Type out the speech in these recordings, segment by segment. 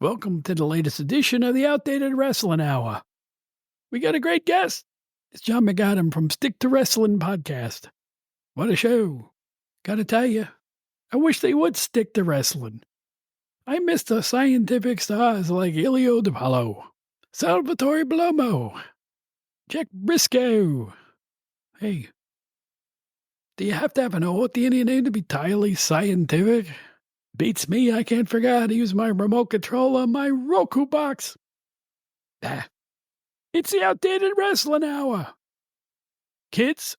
Welcome to the latest edition of the Outdated Wrestling Hour. We got a great guest. It's John McAdam from Stick to Wrestling Podcast. What a show. Gotta tell you, I wish they would stick to wrestling. I miss the scientific stars like Ilio DiPaolo, Salvatore Blomo, Jack Briscoe. Hey, do you have to have an old Indian name to be entirely scientific? Beats me, I can't figure out how to use my remote control on my Roku box. It's the Outdated Wrestling Hour. Kids?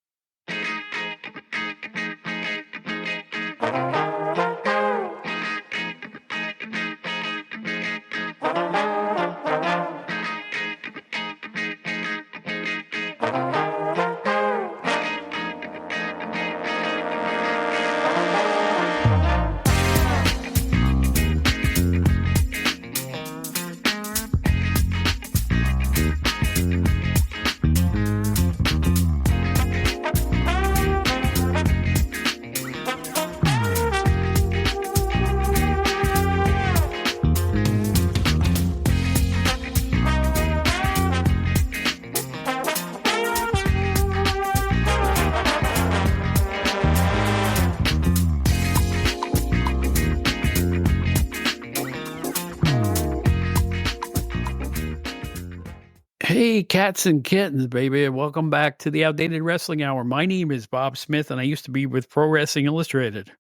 Hey, cats and kittens, baby. Welcome back to the Outdated Wrestling Hour. My name is Bob Smith, and I used to be with Pro Wrestling Illustrated.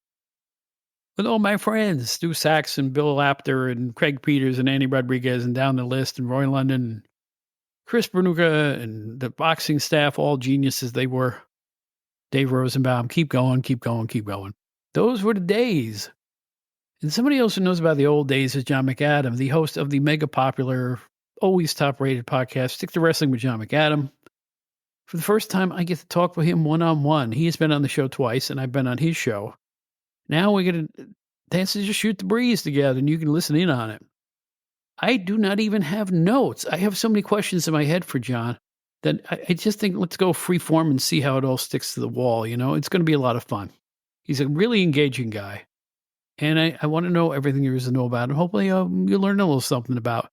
With all my friends, Stu Saxon, Bill Apter, and Craig Peters, and Andy Rodriguez, and down the list, and Roy London, Chris Bernuga, and the boxing staff, all geniuses they were. Dave Rosenbaum, keep going, keep going, keep going. Those were the days. And somebody else who knows about the old days is John McAdam, the host of the mega popular, always top-rated podcast, Stick to Wrestling with John McAdam. For the first time, I get to talk with him one-on-one. He has been on the show twice, and I've been on his show. Now we get a chance to just shoot the breeze together, and you can listen in on it. I do not even have notes. I have so many questions in my head for John that I just think let's go free form and see how it all sticks to the wall. You know, it's going to be a lot of fun. He's a really engaging guy, and I want to know everything there is to know about him. Hopefully, you'll learn a little something about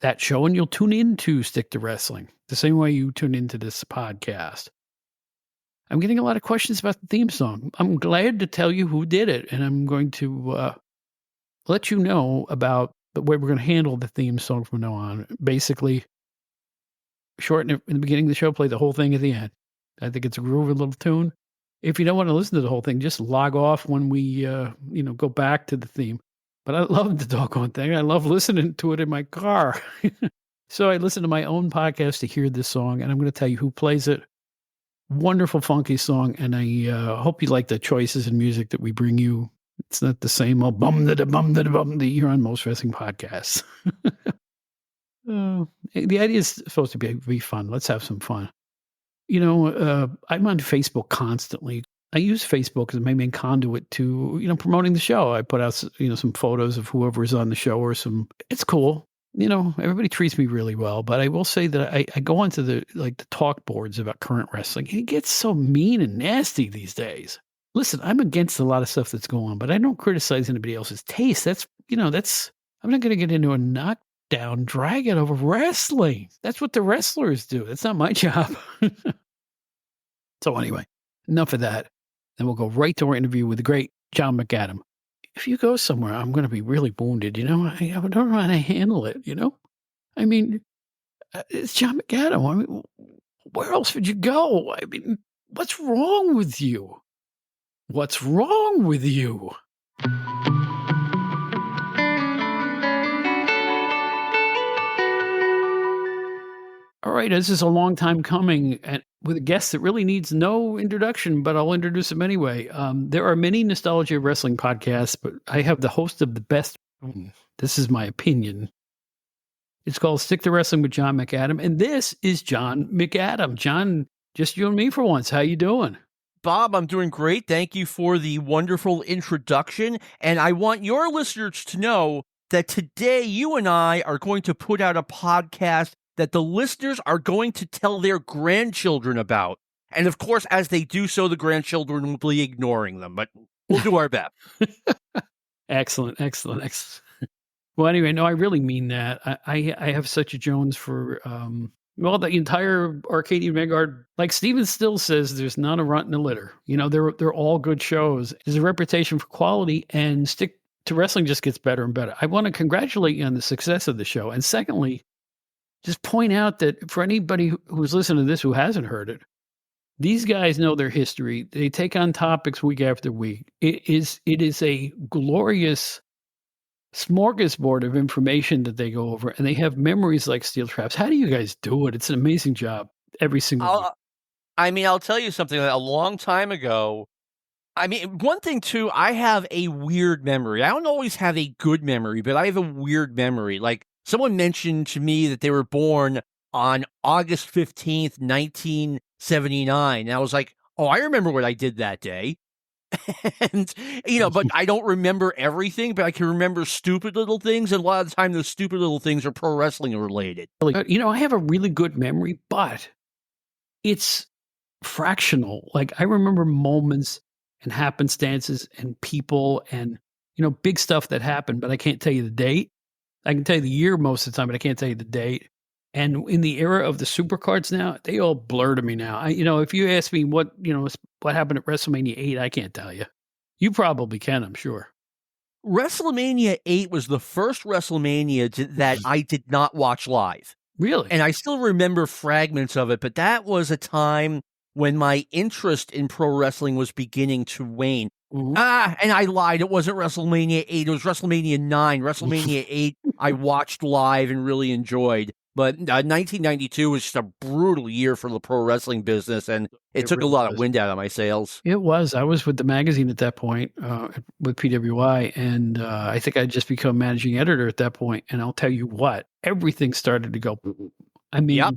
that show, and you'll tune into Stick to Wrestling the same way you tune into this podcast. I'm getting a lot of questions about the theme song. I'm glad to tell you who did it, and I'm going to let you know about the way we're going to handle the theme song from now on. Basically, shorten it in the beginning of the show, play the whole thing at the end. I think it's a groovy little tune. If you don't want to listen to the whole thing, just log off when we go back to the theme. But I love the doggone thing. I love listening to it in my car. So I listen to my own podcast to hear this song, and I'm going to tell you who plays it. Wonderful, funky song, and I hope you like the choices in music that we bring you. It's not the same old bum-da-da-bum-da-da-bum that you hear on most wrestling podcasts. The idea is supposed to be fun. Let's have some fun. I'm on Facebook constantly. I use Facebook as my main conduit to, promoting the show. I put out, some photos of whoever is on the show or it's cool. Everybody treats me really well, but I will say that I go onto the talk boards about current wrestling. It gets so mean and nasty these days. Listen, I'm against a lot of stuff that's going on, but I don't criticize anybody else's taste. I'm not going to get into a knockdown, drag it over wrestling. That's what the wrestlers do. That's not my job. So anyway, enough of that. Then we'll go right to our interview with the great John McAdam. If you go somewhere, I'm going to be really wounded, I don't know how to handle it, I mean, it's John McAdam. I mean, where else would you go? I mean, what's wrong with you? What's wrong with you? All right, this is a long time coming, and with a guest that really needs no introduction, but I'll introduce him anyway. There are many nostalgia wrestling podcasts, but I have the host of the best. This is my opinion. It's called Stick to Wrestling with John McAdam, and this is John McAdam. John, just you and me for once. How you doing? Bob, I'm doing great. Thank you for the wonderful introduction, and I want your listeners to know that today you and I are going to put out a podcast that the listeners are going to tell their grandchildren about. And of course, as they do so, the grandchildren will be ignoring them, but we'll do our best. Excellent. Well, anyway, no, I really mean that. I have such a Jones for well, the entire Arcadian Vanguard. Like Steven Still says, there's not a runt in the litter. You know, they're all good shows. There's a reputation for quality, and stick to wrestling just gets better and better. I want to congratulate you on the success of the show, and secondly, just point out that for anybody who's listening to this who hasn't heard it, these guys know their history. They take on topics week after week. It is a glorious smorgasbord of information that they go over, and they have memories like steel traps. How do you guys do it? It's an amazing job every single week. I'll tell you something. A long time ago, one thing too, I have a weird memory. I don't always have a good memory, but I have a weird memory. Like someone mentioned to me that they were born on August 15th, 1979. And I was like, oh, I remember what I did that day. And, but I don't remember everything, but I can remember stupid little things. And a lot of the time, those stupid little things are pro wrestling related. I have a really good memory, but it's fractional. Like I remember moments and happenstances and people and, big stuff that happened, but I can't tell you the date. I can tell you the year most of the time, but I can't tell you the date. And in the era of the supercards now, they all blur to me now. If you ask me what happened at WrestleMania 8, I can't tell you. You probably can, I'm sure. WrestleMania 8 was the first WrestleMania that I did not watch live. Really? And I still remember fragments of it, but that was a time when my interest in pro wrestling was beginning to wane. Mm-hmm. And I lied. It wasn't WrestleMania 8. It was WrestleMania 9. WrestleMania 8, I watched live and really enjoyed. But 1992 was just a brutal year for the pro wrestling business, and it took really a lot of wind out of my sails. It was. I was with the magazine at that point, with PWI, and I think I'd just become managing editor at that point. And I'll tell you what, everything started to go. I mean, Yep.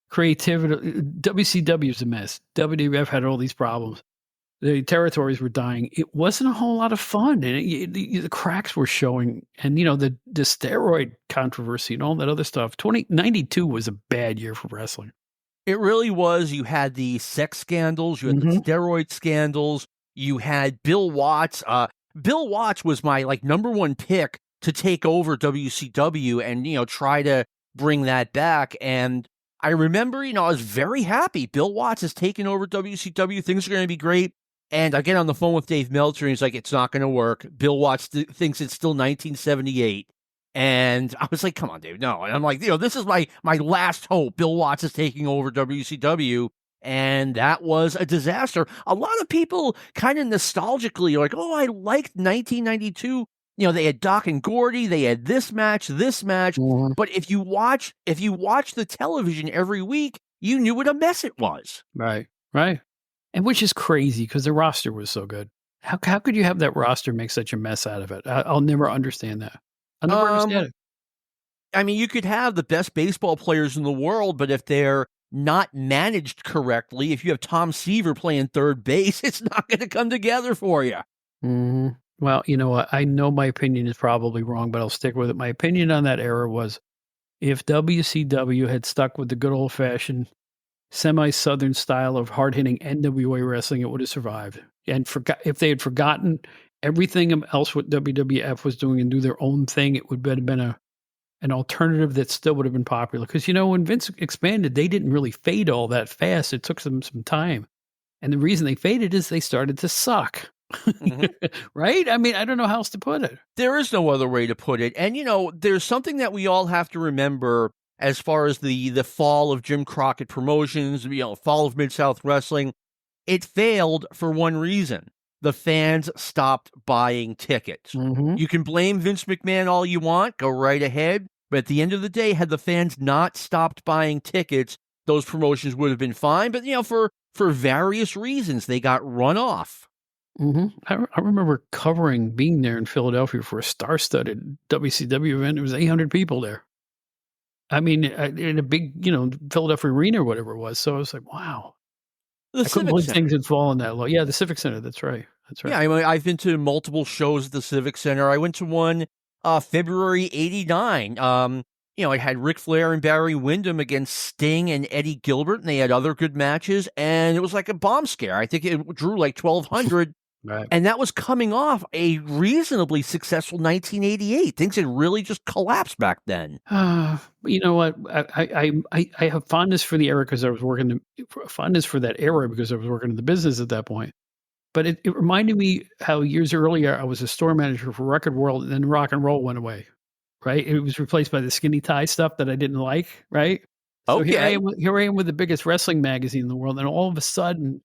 Creativity. WCW's a mess. WWF had all these problems. The territories were dying. It wasn't a whole lot of fun, and the cracks were showing. And the steroid controversy and all that other stuff. 1992 was a bad year for wrestling. It really was. You had the sex scandals, you had the steroid scandals, you had Bill Watts. Bill Watts was my number one pick to take over WCW and try to bring that back. And I remember, I was very happy. Bill Watts has taken over WCW. Things are going to be great. And I get on the phone with Dave Meltzer, and he's like, it's not going to work. Bill Watts thinks it's still 1978. And I was like, come on, Dave, no. And I'm like, this is my last hope. Bill Watts is taking over WCW. And that was a disaster. A lot of people kind of nostalgically are like, oh, I liked 1992. They had Doc and Gordy, they had this match. Mm-hmm. But if you watch the television every week, you knew what a mess it was. Right. And which is crazy because the roster was so good. How could you have that roster make such a mess out of it? I'll never understand that. I'll never understand it. You could have the best baseball players in the world, but if they're not managed correctly, if you have Tom Seaver playing third base, it's not going to come together for you. Mm-hmm. Well, you know what? I know my opinion is probably wrong, but I'll stick with it. My opinion on that era was if WCW had stuck with the good old-fashioned semi-Southern style of hard-hitting NWA wrestling, it would have survived. And if they had forgotten everything else what WWF was doing and do their own thing, it would have been an alternative that still would have been popular. Because, when Vince expanded, they didn't really fade all that fast. It took them some time. And the reason they faded is they started to suck. Mm-hmm. Right? I don't know how else to put it. There is no other way to put it. And, there's something that we all have to remember as far as the fall of Jim Crockett Promotions, fall of Mid-South Wrestling. It failed for one reason. The fans stopped buying tickets. Mm-hmm. You can blame Vince McMahon all you want. Go right ahead. But at the end of the day, had the fans not stopped buying tickets, those promotions would have been fine. But, for various reasons, they got run off. Mm-hmm. I remember being there in Philadelphia for a star-studded WCW event. It was 800 people there. In a big, Philadelphia arena or whatever it was. So I was like, wow. I couldn't believe things had fallen that low. Yeah, the Civic Center. That's right. Yeah, I've been to multiple shows at the Civic Center. I went to one February '89. It had Ric Flair and Barry Windham against Sting and Eddie Gilbert, and they had other good matches, and it was like a bomb scare. I think it drew 1,200, Right. And that was coming off a reasonably successful 1988. Things had really just collapsed back then. You know what? I have fondness for the era because I was working fondness for that era because I was working in the business at that point. But it reminded me how years earlier I was a store manager for Record World, and then rock and roll went away, right? It was replaced by the skinny tie stuff that I didn't like, right? So Okay. here I am with the biggest wrestling magazine in the world, and all of a sudden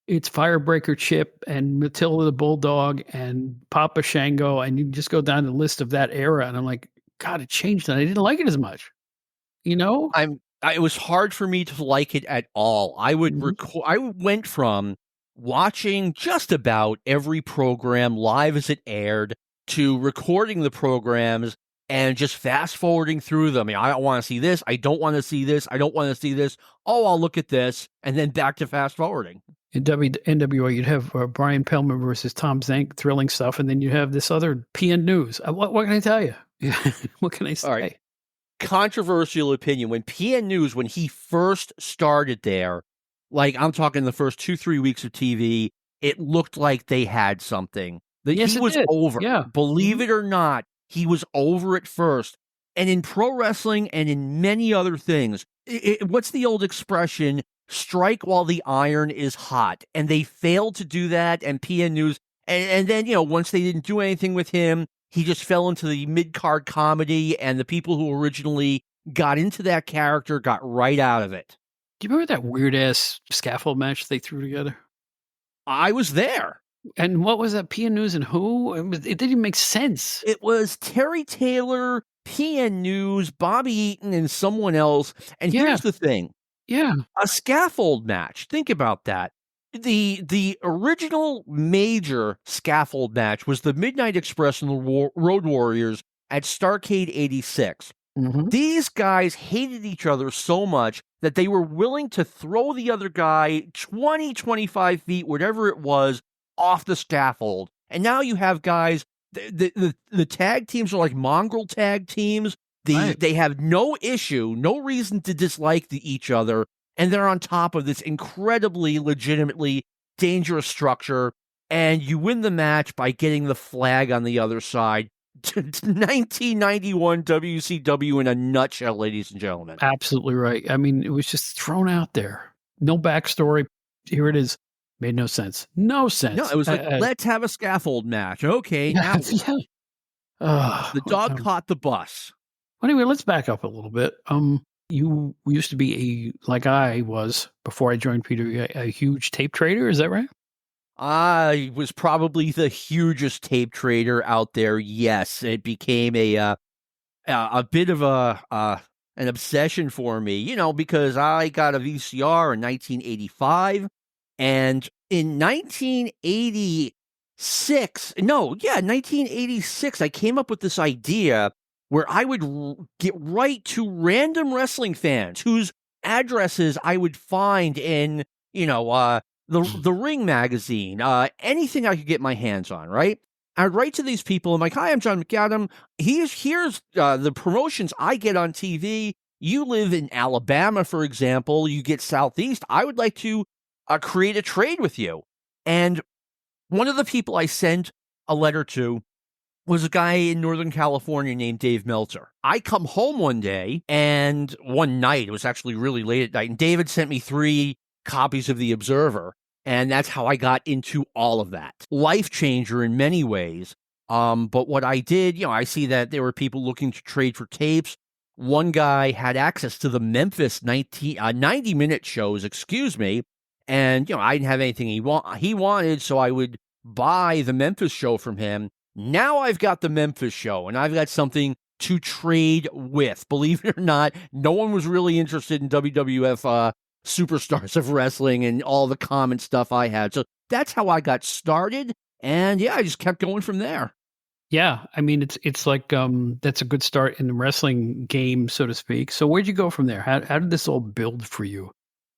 it's Firebreaker Chip and Matilda the Bulldog and Papa Shango, and you just go down the list of that era, and I'm like, God, it changed, and I didn't like it as much, you know? It was hard for me to like it at all. Mhm. I went from watching just about every program live as it aired to recording the programs and just fast forwarding through them. I don't want to see this. I don't want to see this. I don't want to see this. Oh, I'll look at this, and then back to fast forwarding. In NWA, you'd have Brian Pillman versus Tom Zank, thrilling stuff, and then you have this other PN News. What can I tell you? What can I All right. say? Controversial opinion. When PN News, when he first started there, like I'm talking the first 2-3 weeks of TV, it looked like they had something. That Yes, he it was did. over. Yeah. Believe Mhm. it or not, he was over at first. And in pro wrestling and in many other things, what's the old expression? Strike while the iron is hot. And they failed to do that. And PN News, and then, once they didn't do anything with him, he just fell into the mid-card comedy, and the people who originally got into that character got right out of it. Do you remember that weird ass scaffold match they threw together? I was there. And what was that? PN News and who? It didn't even make sense. It was Terry Taylor, PN News, Bobby Eaton, and someone else. And Yeah. here's the thing. Yeah. A scaffold match. Think about that. The original major scaffold match was the Midnight Express and the Road Warriors at Starrcade 86. Mhm. These guys hated each other so much that they were willing to throw the other guy 20, 25 feet, whatever it was, off the scaffold. And now you have guys, the tag teams are like mongrel tag teams. Right. They have no issue, no reason to dislike each other. And they're on top of this incredibly, legitimately dangerous structure. And you win the match by getting the flag on the other side. 1991 WCW in a nutshell, ladies and gentlemen. Absolutely right. I mean, it was just thrown out there. No backstory. Here it is. Made no sense. No No, sense. it was like, let's have a scaffold match. Okay, Yeah. now Yeah. the dog caught the bus. Anyway, let's back up a little bit. You used to be like I was before I joined Peter, a huge tape trader. Is that right? I was probably the hugest tape trader out there. Yes, it became a bit of an obsession for me, because I got a VCR in 1985, and in 1986, I came up with this idea where I would get right to random wrestling fans whose addresses I would find in, the Ring magazine, anything I could get my hands on, right? I'd write to these people. I'm like, "Hi, I'm John McAdam. Here's the promotions I get on TV. You live in Alabama, for example. You get Southeast. I would like to create a trade with you." And one of the people I sent a letter to was a guy in Northern California named Dave Meltzer. I come home one day, and one night, it was actually really late at night, and David sent me 3 copies of The Observer, and that's how I got into all of that. Life changer in many ways. But what I did, I see that there were people looking to trade for tapes. One guy had access to the Memphis 90-minute shows, excuse me, and I didn't have anything he wanted, so I would buy the Memphis show from him. Now I've got the Memphis show, and I've got something to trade with. Believe it or not, no one was really interested in WWF Superstars of Wrestling and all the common stuff I had. So that's how I got started, and yeah, I just kept going from there. Yeah, I mean, it's like that's a good start in the wrestling game, so to speak. So where'd you go from there? How did this all build for you?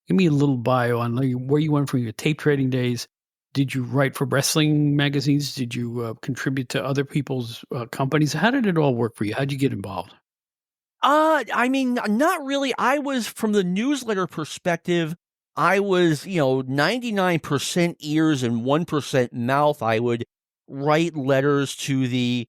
Give me a little bio on like, where you went from your tape trading days. Did you write for wrestling magazines? Did you contribute to other people's companies? How did it all work for you? How'd you get involved? I mean, not really. I was, from the newsletter perspective, I was, 99% ears and 1% mouth. I would write letters to the,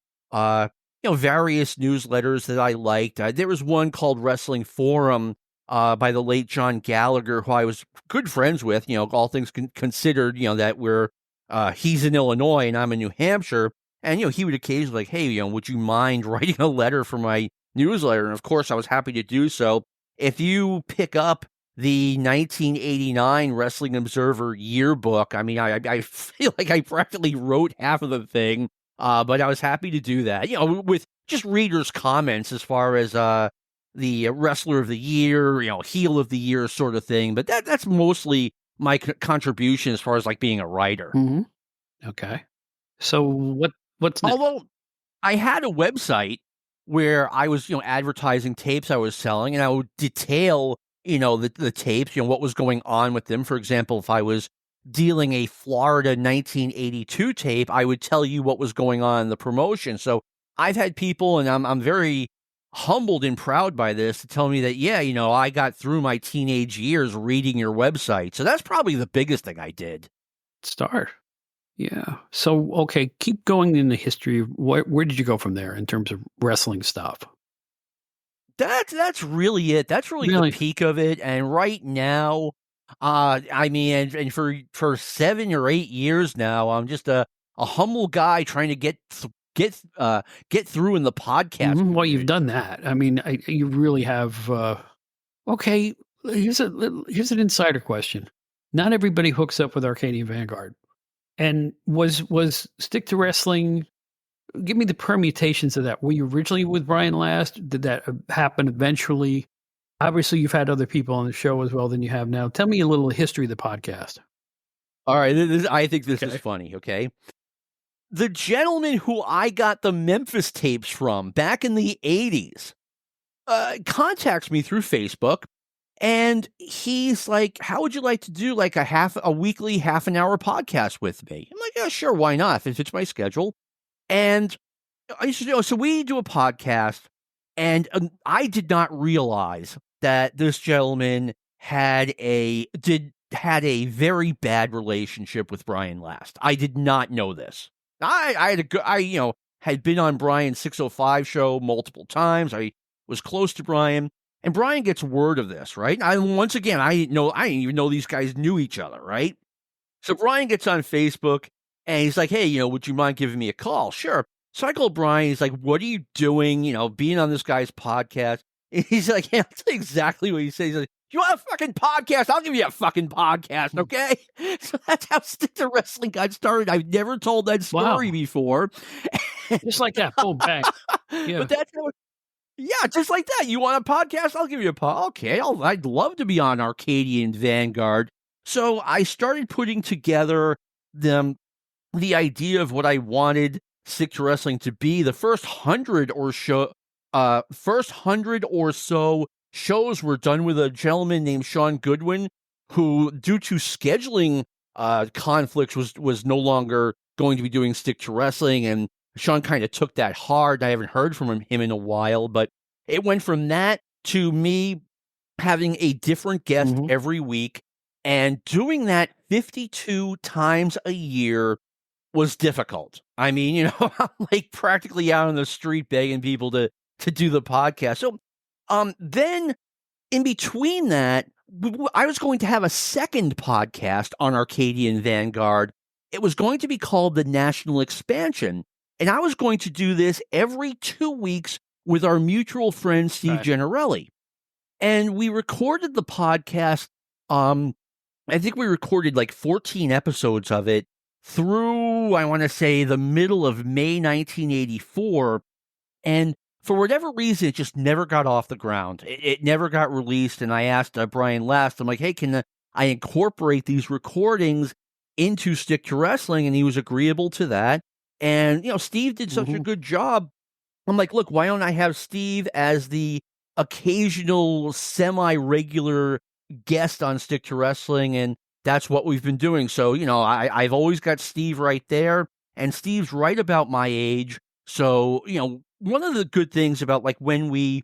various newsletters that I liked. There was one called Wrestling Forum by the late John Gallagher, who I was good friends with, all things considered, that he's in Illinois and I'm in New Hampshire. And, he would occasionally like, hey, would you mind writing a letter for my newsletter? And of course, I was happy to do so. If you pick up the 1989 Wrestling Observer yearbook, I mean, I feel like I practically wrote half of the thing, but I was happy to do that, with just readers' comments as far as the Wrestler of the Year, Heel of the Year sort of thing. But that's mostly my contribution as far as like being a writer. Mm-hmm. Okay. So what's next? Although I had a website where I was, advertising tapes I was selling, and I would detail, the tapes, what was going on with them. For example, if I was dealing a Florida 1982 tape, I would tell you what was going on in the promotion. So I've had people, and I'm very humbled and proud by this, to tell me that, yeah, I got through my teenage years reading your website. So that's probably the biggest thing I did. Start. Yeah. So, okay, keep going in the history. Where did you go from there in terms of wrestling stuff? That's really it. That's really the peak of it. And right now, I mean, and for 7 or 8 years now, I'm just a humble guy trying to get through in the podcast. Mm-hmm. Well, you've done that. I mean, you really have. Okay, here's an insider question. Not everybody hooks up with Arcadian Vanguard. And was Stick to Wrestling, give me the permutations of that. Were you originally with Brian Last? Did that happen eventually? Obviously, you've had other people on the show as well than you have now. Tell me a little history of the podcast. All right, I think this is funny, okay? The gentleman who I got the Memphis tapes from back in the 80s contacts me through Facebook. And he's like, how would you like to do like a weekly half an hour podcast with me? I'm like, yeah, sure. Why not? If it fits my schedule. And I said, so we do a podcast, and I did not realize that this gentleman had a very bad relationship with Brian Last. I did not know this. I had been on Brian's 605 show multiple times. I was close to Brian. And Brian gets word of this, right? Once again, I didn't even know these guys knew each other, right? So Brian gets on Facebook, and he's like, hey, would you mind giving me a call? Sure. So I call Brian. He's like, what are you doing, being on this guy's podcast? And he's like, yeah, I'll tell you exactly what he says. He's like, you want a fucking podcast? I'll give you a fucking podcast, okay? So that's how Stick to Wrestling got started. I've never told that story before. Just like that. Boom, bang. Yeah. But that's how yeah, just like that. You want a podcast? I'll give you a podcast. Okay, I'd love to be on Arcadian Vanguard. So I started putting together the idea of what I wanted Stick to Wrestling to be. The first 100 or so shows were done with a gentleman named Sean Goodwin, who, due to scheduling conflicts, was no longer going to be doing Stick to Wrestling, and Sean kind of took that hard. I haven't heard from him in a while, but it went from that to me having a different guest every week, and doing that 52 times a year was difficult. I mean, I'm like practically out on the street begging people to do the podcast. So then in between that, I was going to have a second podcast on Arcadian Vanguard. It was going to be called The National Expansion. And I was going to do this every 2 weeks with our mutual friend, Steve Gennarelli. And we recorded the podcast. I think we recorded like 14 episodes of it through, I want to say, the middle of May 1984. And for whatever reason, it just never got off the ground. It never got released. And I asked Brian Last, I'm like, hey, can I incorporate these recordings into Stick to Wrestling? And he was agreeable to that. And, Steve did such a good job. I'm like, look, why don't I have Steve as the occasional semi-regular guest on Stick to Wrestling? And that's what we've been doing. So, I've always got Steve right there. And Steve's right about my age. So, one of the good things about like when we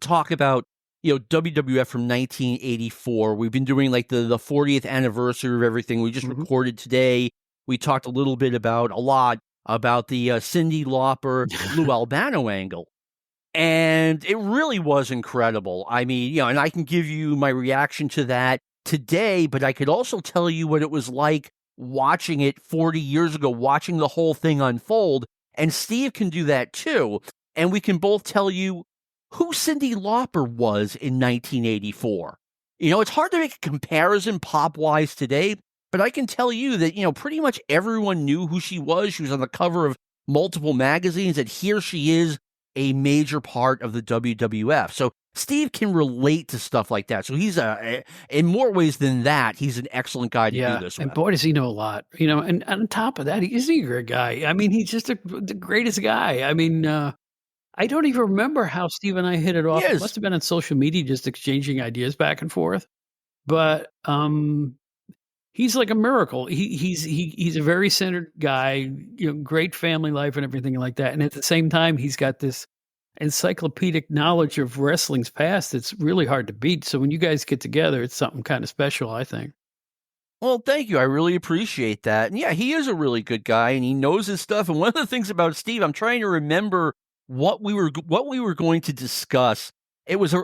talk about WWF from 1984. We've been doing like the 40th anniversary of everything. We just recorded today. We talked a lot about the Cyndi Lauper, Lou Albano angle. And it really was incredible. I mean, and I can give you my reaction to that today, but I could also tell you what it was like watching it 40 years ago, watching the whole thing unfold. And Steve can do that too. And we can both tell you who Cyndi Lauper was in 1984. It's hard to make a comparison pop-wise today, but I can tell you that, pretty much everyone knew who she was. She was on the cover of multiple magazines, and here she is, a major part of the WWF. So Steve can relate to stuff like that. So he's in more ways than that, he's an excellent guy to do this with. And boy, does he know a lot, and on top of that, he's a great guy. I mean, he's just the greatest guy. I mean, I don't even remember how Steve and I hit it off. It must have been on social media, just exchanging ideas back and forth. But he's like a miracle. He's a very centered guy, great family life and everything like that. And at the same time, he's got this encyclopedic knowledge of wrestling's past that's really hard to beat. So when you guys get together, it's something kind of special, I think. Well, thank you. I really appreciate that. And yeah, he is a really good guy and he knows his stuff. And one of the things about Steve, I'm trying to remember what we were going to discuss. It was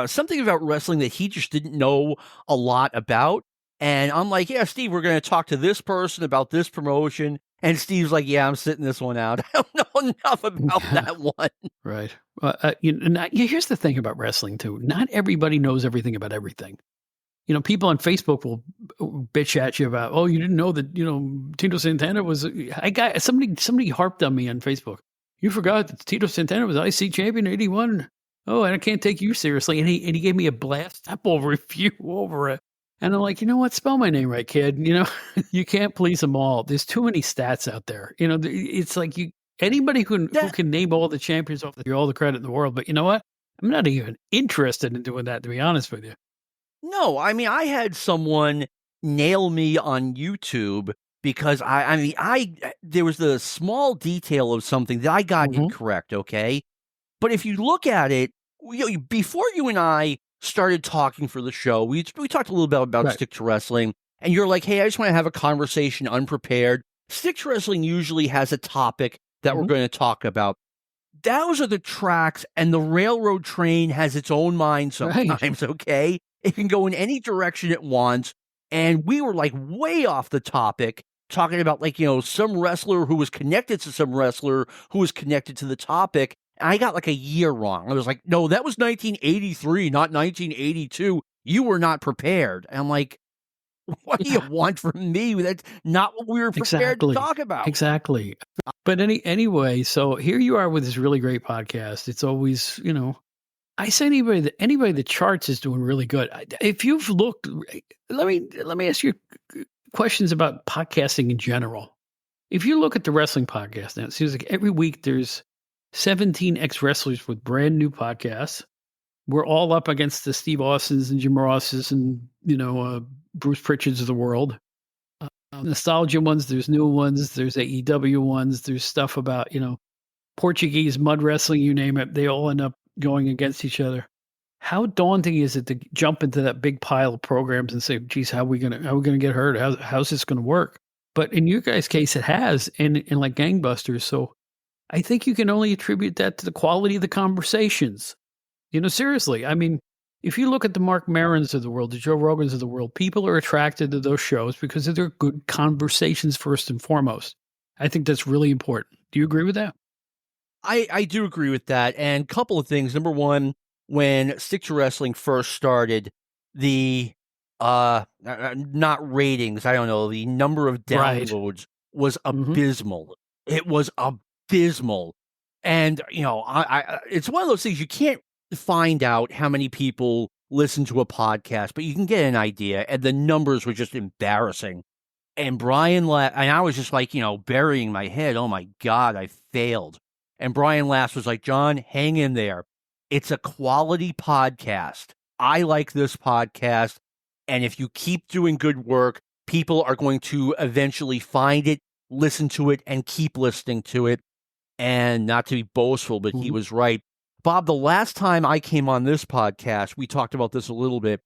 something about wrestling that he just didn't know a lot about. And I'm like, yeah, Steve, we're going to talk to this person about this promotion. And Steve's like, yeah, I'm sitting this one out. I don't know enough about that one. Right. Here's the thing about wrestling, too. Not everybody knows everything about everything. People on Facebook will bitch at you about, oh, you didn't know that, Tito Santana was, somebody harped on me on Facebook. You forgot that Tito Santana was IC champion in 81. Oh, and I can't take you seriously. And he gave me a blast apple review over it. And I'm like, you know what? Spell my name right, kid. You can't please them all. There's too many stats out there. It's like anybody who can name all the champions off all the credit in the world. But you know what? I'm not even interested in doing that, to be honest with you. No, I mean, I had someone nail me on YouTube because there was the small detail of something that I got incorrect. Okay. But if you look at it, before you and I started talking for the show, we talked a little bit about Stick to Wrestling, and you're like, hey, I just want to have a conversation unprepared. Stick to Wrestling usually has a topic that we're going to talk about. Those are the tracks, and the railroad train has its own mind sometimes, okay? It can go in any direction it wants, and we were like way off the topic, talking about some wrestler who was connected to some wrestler who was connected to the topic. I got like a year wrong. I was like, no, that was 1983, not 1982. You were not prepared. And I'm like, what do you want from me? That's not what we were prepared to talk about. Exactly. But anyway, so here you are with this really great podcast. It's always, I say anybody that charts is doing really good. If you've looked, let me ask you questions about podcasting in general. If you look at the wrestling podcast now, it seems like every week there's 17 ex-wrestlers with brand new podcasts. We're all up against the Steve Austins and Jim Rosses and, Bruce Pritchards of the world. Nostalgia ones, there's new ones, there's AEW ones, there's stuff about, Portuguese mud wrestling, you name it. They all end up going against each other. How daunting is it to jump into that big pile of programs and say, geez, how are we gonna get hurt? How's this gonna work? But in your guys' case, it has, and like gangbusters. So I think you can only attribute that to the quality of the conversations. Seriously. I mean, if you look at the Mark Marons of the world, the Joe Rogans of the world, people are attracted to those shows because they're good conversations first and foremost. I think that's really important. Do you agree with that? I do agree with that. And a couple of things. Number one, when Stick to Wrestling first started, the not ratings, I don't know, the number of downloads was abysmal. It was abysmal. And, it's one of those things you can't find out how many people listen to a podcast, but you can get an idea. And the numbers were just embarrassing. And Brian and I was just like, burying my head. Oh my God, I failed. And Brian Last was like, John, hang in there. It's a quality podcast. I like this podcast. And if you keep doing good work, people are going to eventually find it, listen to it, and keep listening to it. And not to be boastful, but he was right. Bob, the last time I came on this podcast, we talked about this a little bit.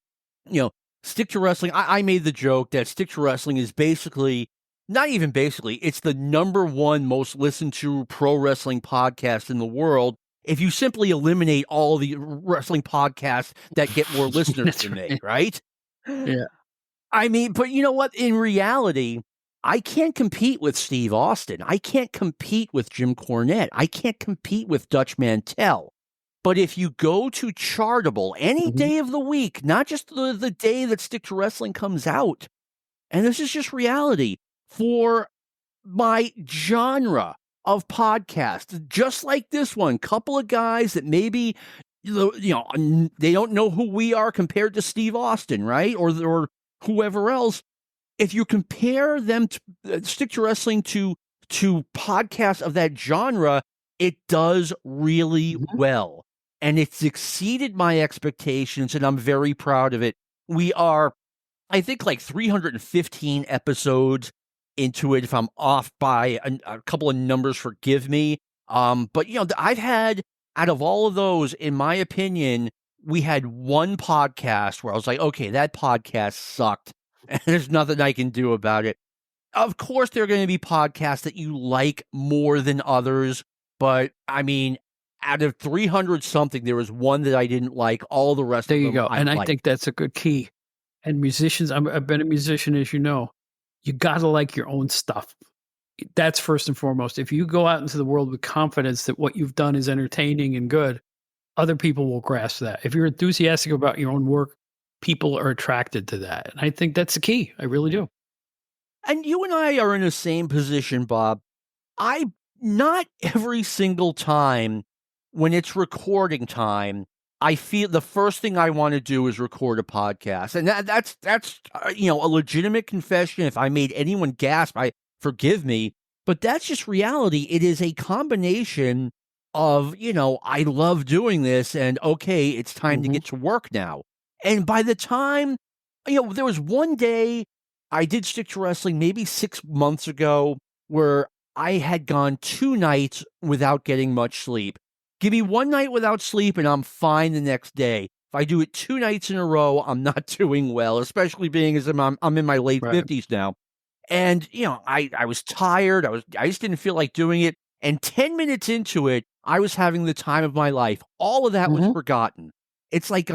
You know, Stick to Wrestling, I made the joke that Stick to Wrestling is basically, not even basically, it's the #1 most listened to pro wrestling podcast in the world. If you simply eliminate all the wrestling podcasts that get more listeners than they, right? Yeah. I mean, but you know what? In reality, I can't compete with Steve Austin. I can't compete with Jim Cornette. I can't compete with Dutch Mantell. But if you go to Chartable any day of the week, not just the day that Stick to Wrestling comes out, and this is just reality, for my genre of podcast, just like this one, couple of guys that maybe, they don't know who we are compared to Steve Austin, right? Or whoever else. If you compare them to Stick to Wrestling to podcasts of that genre, it does really well. And it's exceeded my expectations, and I'm very proud of it. We are, I think, like 315 episodes into it. If I'm off by a couple of numbers, forgive me. But I've had, out of all of those, in my opinion, we had one podcast where I was like, okay, that podcast sucked, and there's nothing I can do about it. Of course, there are going to be podcasts that you like more than others, but I mean, out of 300 something, there was one that I didn't like. All the rest There of you them go. I And I liked. think that's a good key. And musicians, I've been a musician, as you know. You got to like your own stuff. That's first and foremost. If you go out into the world with confidence that what you've done is entertaining and good, other people will grasp that. If you're enthusiastic about your own work, people are attracted to that. And I think that's the key. I really do. And you and I are in the same position, Bob. Not every single time when it's recording time, I feel the first thing I want to do is record a podcast. And that's a legitimate confession. If I made anyone gasp, forgive me, but that's just reality. It is a combination of, I love doing this, and okay, it's time to get to work now. And by the time, there was one day I did Stick to Wrestling maybe 6 months ago where I had gone 2 nights without getting much sleep. Give me 1 night without sleep and I'm fine the next day. If I do it 2 nights in a row, I'm not doing well, especially being as I'm in my late 50s now. And, I was tired. I just didn't feel like doing it. And 10 minutes into it, I was having the time of my life. All of that was forgotten. It's like,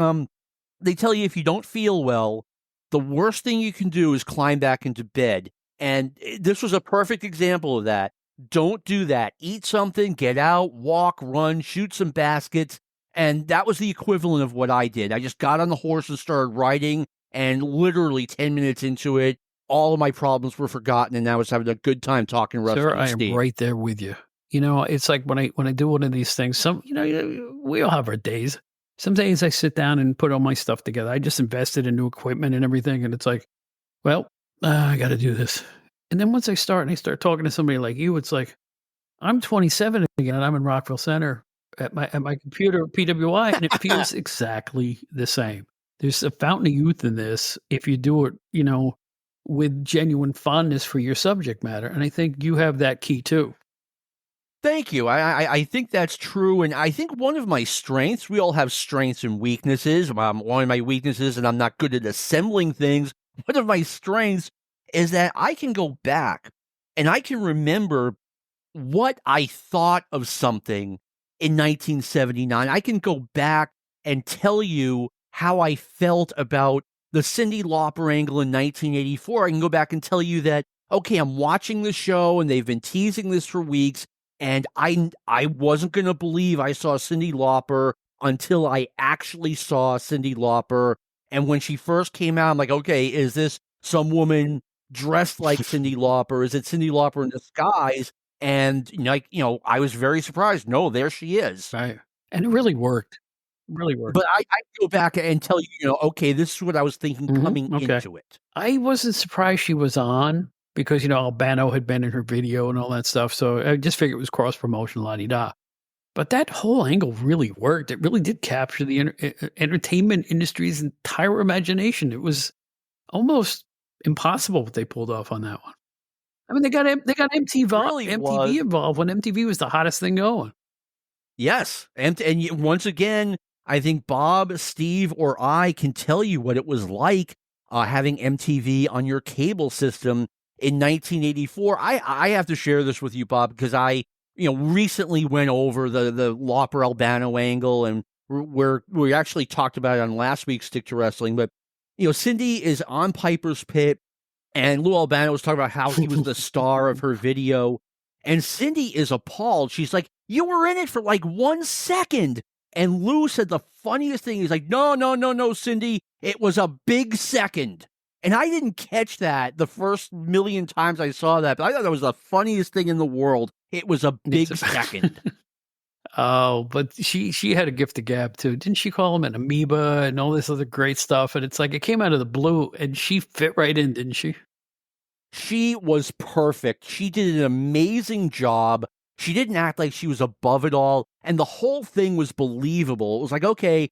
they tell you if you don't feel well, the worst thing you can do is climb back into bed. And this was a perfect example of that. Don't do that. Eat something, get out, walk, run, shoot some baskets. And that was the equivalent of what I did. I just got on the horse and started riding, and literally 10 minutes into it, all of my problems were forgotten, and I was having a good time talking wrestling. Sir, I am right there with you. It's like when I do one of these things, we all have our days. Some days I sit down and put all my stuff together. I just invested in new equipment and everything, and it's like, well, I got to do this. And then once I start talking to somebody like you, it's like, I'm 27 again, and I'm in Rockville Center at my computer, PWI, and it feels exactly the same. There's a fountain of youth in this if you do it, with genuine fondness for your subject matter. And I think you have that key too. Thank you. I think that's true. And I think one of my strengths, we all have strengths and weaknesses. One of my weaknesses, and I'm not good at assembling things. One of my strengths is that I can go back and I can remember what I thought of something in 1979. I can go back and tell you how I felt about the Cyndi Lauper angle in 1984. I can go back and tell you that, okay, I'm watching the show and they've been teasing this for weeks, and I wasn't going to believe I saw Cyndi Lauper until I actually saw Cyndi Lauper. And when she first came out, I'm like, okay, is this some woman dressed like Cyndi Lauper? Is it Cyndi Lauper in disguise? And I was very surprised. No, there she is. Right. And it really worked. Really worked. But I go back and tell you, okay, this is what I was thinking coming into it. I wasn't surprised she was on because, Albano had been in her video and all that stuff. So I just figured it was cross-promotion, la-di-da. But that whole angle really worked. It really did capture the entertainment industry's entire imagination. It was almost impossible what they pulled off on that one. I mean, they got MTV Really involved when MTV was the hottest thing going. Yes. And once again, I think Bob, Steve, or I can tell you what it was like having MTV on your cable system in 1984. I have to share this with you, Bob, because I recently went over the Lauper Albano angle, and we actually talked about it on last week's Stick to Wrestling. But Cindy is on Piper's Pit, and Lou Albano was talking about how he was the star of her video. And Cindy is appalled. She's like, "You were in it for like 1 second." And Lou said the funniest thing. He's like, "No, no, no, no, Cindy. It was a big second." And I didn't catch that the first million times I saw that, but I thought that was the funniest thing in the world. It was a big second. Oh, but she had a gift of gab too. Didn't she call him an amoeba and all this other great stuff? And it's like it came out of the blue and she fit right in, didn't she? She was perfect. She did an amazing job. She didn't act like she was above it all. And the whole thing was believable. It was like, okay.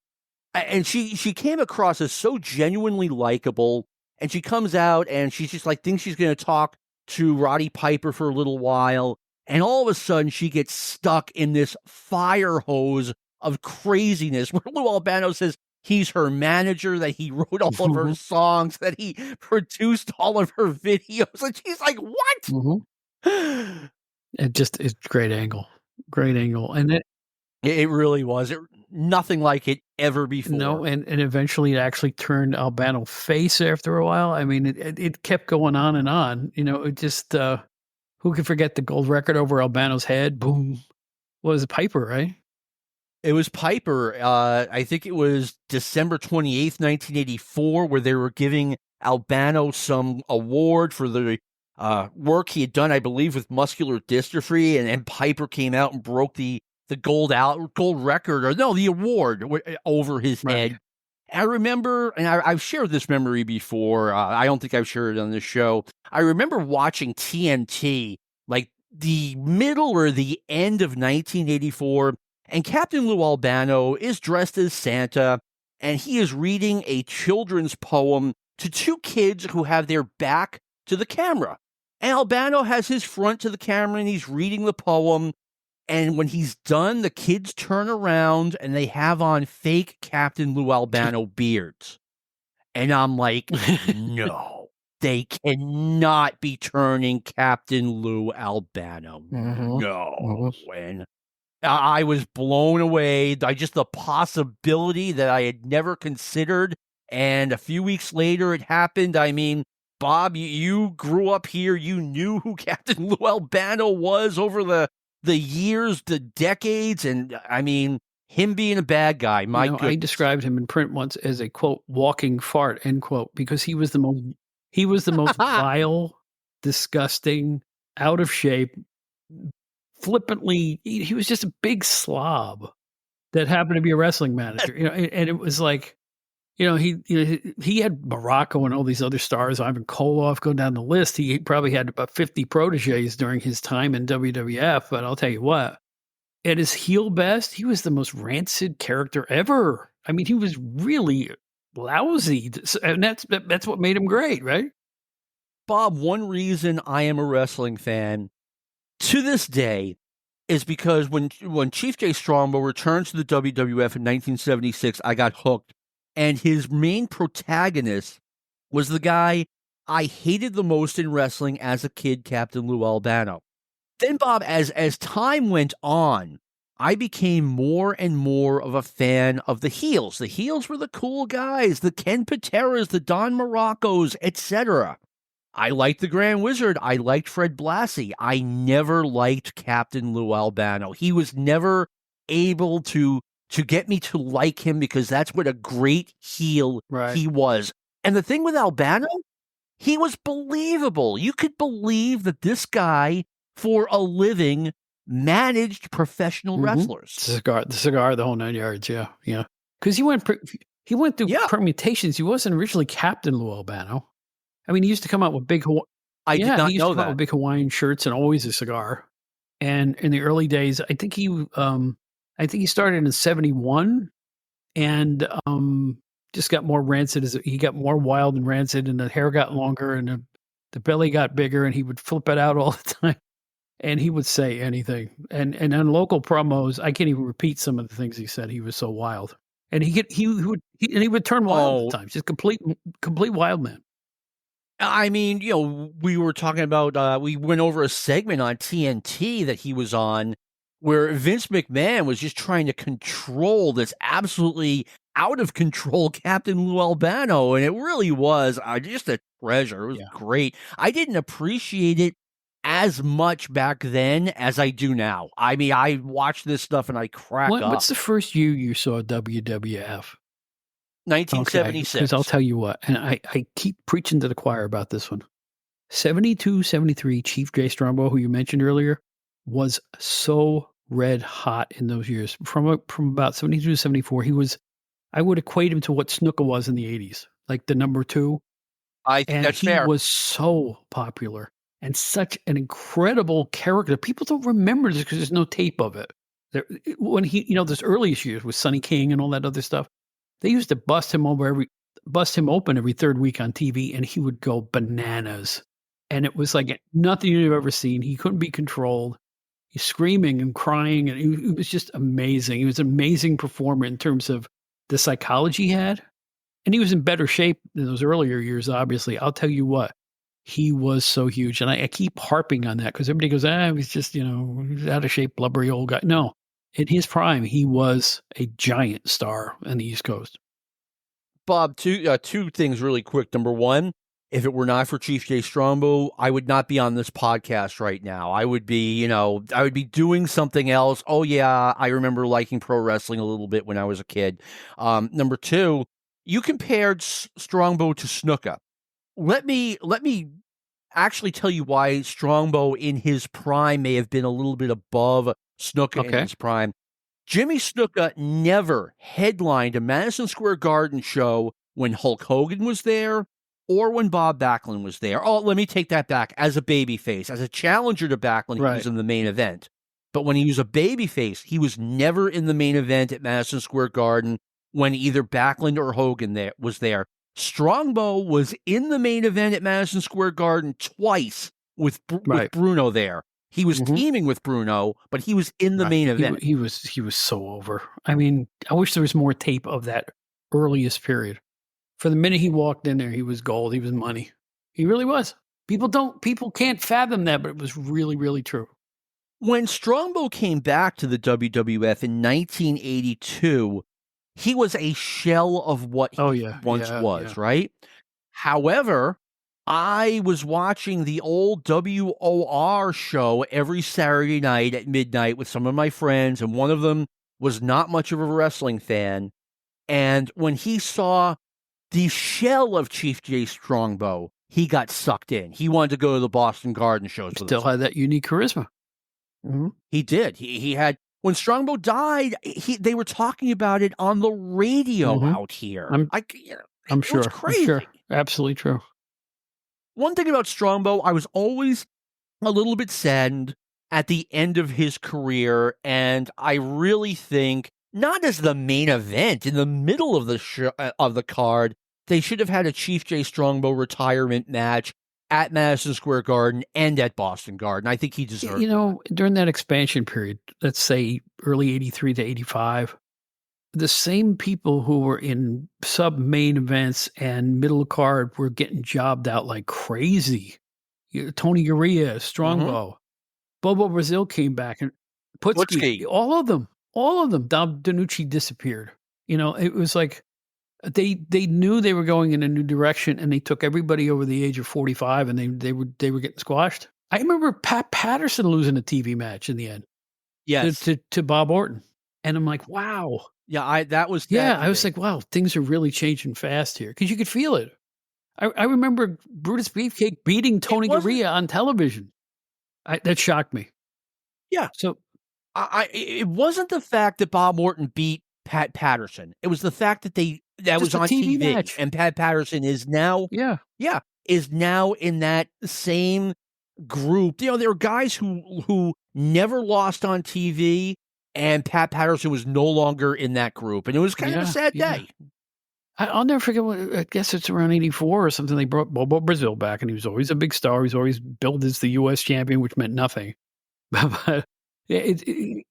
And she came across as so genuinely likable. And she comes out and she's just like, thinks she's going to talk to Roddy Piper for a little while. And all of a sudden she gets stuck in this fire hose of craziness where Lou Albano says he's her manager, that he wrote all of her songs, that he produced all of her videos. And she's like, what? It's great angle. Great angle. And it really was. Nothing like it ever before. No, and eventually it actually turned Albano face after a while. I mean, it kept going on and on. It just, who could forget the gold record over Albano's head? Boom. What was it, Piper, right? It was Piper. I think it was December 28th, 1984, where they were giving Albano some award for the work he had done, I believe, with muscular dystrophy. And Piper came out and broke the gold record, or no, the award over his head. I remember, and I've shared this memory before. I don't think I've shared it on this show. I remember watching TNT, like the middle or the end of 1984, and Captain Lou Albano is dressed as Santa, and he is reading a children's poem to two kids who have their back to the camera. And Albano has his front to the camera, and he's reading the poem. And when he's done, the kids turn around and they have on fake Captain Lou Albano beards. And I'm like, no, they cannot be turning Captain Lou Albano. No. And I was blown away by just the possibility that I had never considered. And a few weeks later, it happened. I mean, Bob, you grew up here. You knew who Captain Lou Albano was over the years, the decades, and I mean, him being a bad guy. I described him in print once as a quote walking fart, end quote, because he was the most vile, disgusting, out of shape, flippantly. He was just a big slob that happened to be a wrestling manager. And it was like, he had Morocco and all these other stars, Ivan Koloff, go down the list. He probably had about 50 proteges during his time in WWF, but I'll tell you what, at his heel best, he was the most rancid character ever. I mean, he was really lousy, and that's what made him great, right? Bob, one reason I am a wrestling fan to this day is because when Chief Jay Strongbow returned to the WWF in 1976, I got hooked. And his main protagonist was the guy I hated the most in wrestling as a kid, Captain Lou Albano. Then, Bob, as time went on, I became more and more of a fan of the heels. The heels were the cool guys, the Ken Pateras, the Don Moroccos, etc. I liked the Grand Wizard. I liked Fred Blassie. I never liked Captain Lou Albano. He was never able to get me to like him, because that's what a great heel he was. And the thing with Albano, he was believable. You could believe that this guy, for a living, managed professional wrestlers. The cigar, the whole 9 yards. Yeah. Because he went through permutations. He wasn't originally Captain Lou Albano. I mean, he used to come out with big I did not know that. With big Hawaiian shirts and always a cigar. And in the early days, I think he started in 71 and just got more rancid. He got more wild and rancid, and the hair got longer and the belly got bigger, and he would flip it out all the time. and he would say anything. And on local promos, I can't even repeat some of the things he said. He was so wild, and he would turn wild Oh. at times, just complete wild man. I mean, we were talking about, we went over a segment on TNT that he was on where Vince McMahon was just trying to control this absolutely out of control Captain Lou Albano. And it really was just a treasure. It was great. I didn't appreciate it as much back then as I do now. I mean, I watch this stuff and I crack up. What's the first year you saw WWF? 1976. Because I'll tell you what, and I keep preaching to the choir about this one. 72, 73, Chief Jay Strongbow, who you mentioned earlier, was so red hot in those years. From about 72 to 74, I would equate him to what Snuka was in the 80s, like the number 2. I think that's fair. He was so popular and such an incredible character. People don't remember this because there's no tape of it. When those earliest years with Sonny King and all that other stuff, they used to bust him open every third week on TV, and he would go bananas. And it was like nothing you've ever seen. He couldn't be controlled. He's screaming and crying, and it was just amazing. He was an amazing performer in terms of the psychology he had. And he was in better shape than those earlier years, obviously. I'll tell you what, he was so huge. And I keep harping on that because everybody goes, he's just, he's out of shape, blubbery old guy. No, in his prime, he was a giant star on the East Coast. Bob, two things really quick. Number one, if it were not for Chief Jay Strongbow, I would not be on this podcast right now. I would be, doing something else. Oh yeah, I remember liking pro wrestling a little bit when I was a kid. Number two, you compared Strongbow to Snuka. Let me actually tell you why Strongbow in his prime may have been a little bit above Snuka in his prime. Jimmy Snuka never headlined a Madison Square Garden show when Hulk Hogan was there or when Bob Backlund was there. Oh, let me take that back. As a babyface, as a challenger to Backlund, he was in the main event. But when he was a babyface, he was never in the main event at Madison Square Garden when either Backlund or Hogan was there. Strongbow was in the main event at Madison Square Garden twice with Bruno there. He was teaming with Bruno, but he was in the main event. He was so over. I mean, I wish there was more tape of that earliest period. For the minute he walked in there, he was gold. He was money. He really was. People can't fathom that, but it was really, really true. When Strongbow came back to the WWF in 1982, he was a shell of what he once was, right? However, I was watching the old WOR show every Saturday night at midnight with some of my friends, and one of them was not much of a wrestling fan. And when he saw the shell of Chief Jay Strongbow, he got sucked in. He wanted to go to the Boston Garden shows. Still had that unique charisma. Mm-hmm. He did. He had. When Strongbow died, they were talking about it on the radio out here. I'm sure. It's crazy. I'm sure. Absolutely true. One thing about Strongbow, I was always a little bit saddened at the end of his career, and I really think, not as the main event, in the middle of the card, they should have had a Chief Jay Strongbow retirement match at Madison Square Garden and at Boston Garden. I think he deserved it. During that expansion period, let's say early 83 to 85, the same people who were in sub-main events and middle card were getting jobbed out like crazy. Tony Garea, Strongbow, Bobo Brazil came back, and Putski, all of them. Dom DiNucci disappeared. It was like they knew they were going in a new direction, and they took everybody over the age of 45, and they were getting squashed. I remember Pat Patterson losing a TV match in the end. Yes, to Bob Orton, and I'm like, wow. Yeah, I was like, wow, things are really changing fast here because you could feel it. I remember Brutus Beefcake beating Tony Garea on television. That shocked me. Yeah. So it wasn't the fact that Bob Orton beat Pat Patterson. It was the fact that that was on TV match. And Pat Patterson is now is now in that same group. There are guys who never lost on TV, and Pat Patterson was no longer in that group, and it was kind of a sad day. I'll never forget I guess it's around 84 or something. They brought Bobo Brazil back, and he was always a big star. He's always billed as the U.S. champion, which meant nothing. But it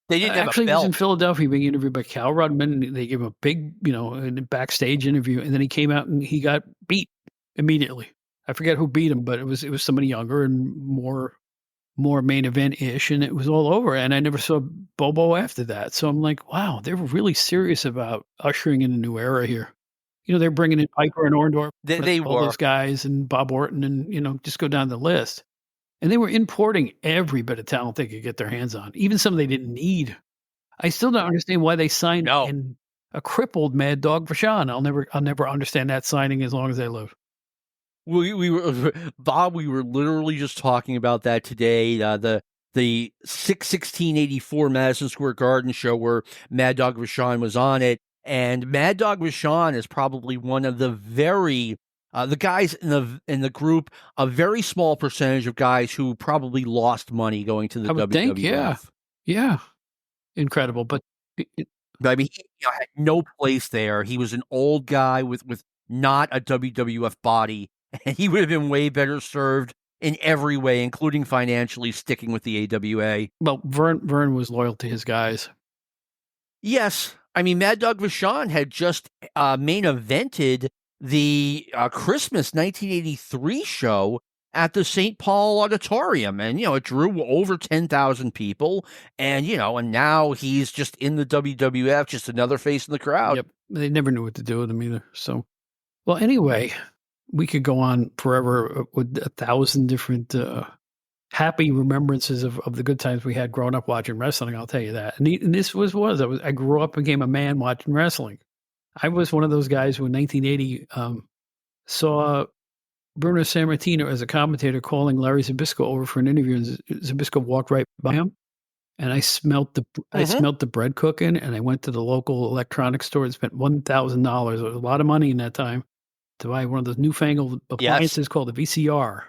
They didn't have a actually, he was in belt. Philadelphia being interviewed by Cal Rudman. They gave him a big, backstage interview, and then he came out and he got beat immediately. I forget who beat him, but it was somebody younger and more main event-ish, and it was all over, and I never saw Bobo after that. So I'm like, wow, they're really serious about ushering in a new era here. They're bringing in Piper and Orndorff, They all were. those guys, and Bob Orton, and, just go down the list. And they were importing every bit of talent they could get their hands on, even some they didn't need. I still don't understand why they signed No. in a crippled Mad Dog Vachon. I'll never understand that signing as long as I live. We were Bob. We were literally just talking about that today. The 6/16/84 Madison Square Garden show where Mad Dog Vachon was on it, and Mad Dog Vachon is probably one of the the guys in the group, a very small percentage of guys who probably lost money going to the I would WWF. think, yeah, incredible. But I mean, he had no place there. He was an old guy with not a WWF body, and he would have been way better served in every way, including financially, sticking with the AWA. Well, Vern was loyal to his guys. Yes. I mean, Mad Dog Vachon had just main evented the Christmas 1983 show at the St. Paul Auditorium, and it drew over 10,000 people, and and now he's just in the WWF, just another face in the crowd. Yep, they never knew what to do with him either. So, well, anyway, we could go on forever with 1,000 different happy remembrances of the good times we had growing up watching wrestling. I'll tell you that. And this I grew up and became a man watching wrestling. I was one of those guys who in 1980 saw Bruno Sammartino as a commentator calling Larry Zbyszko over for an interview, and Zbyszko walked right by him, and I smelt the bread cooking, and I went to the local electronics store and spent $1,000. It was a lot of money in that time to buy one of those newfangled appliances called the VCR.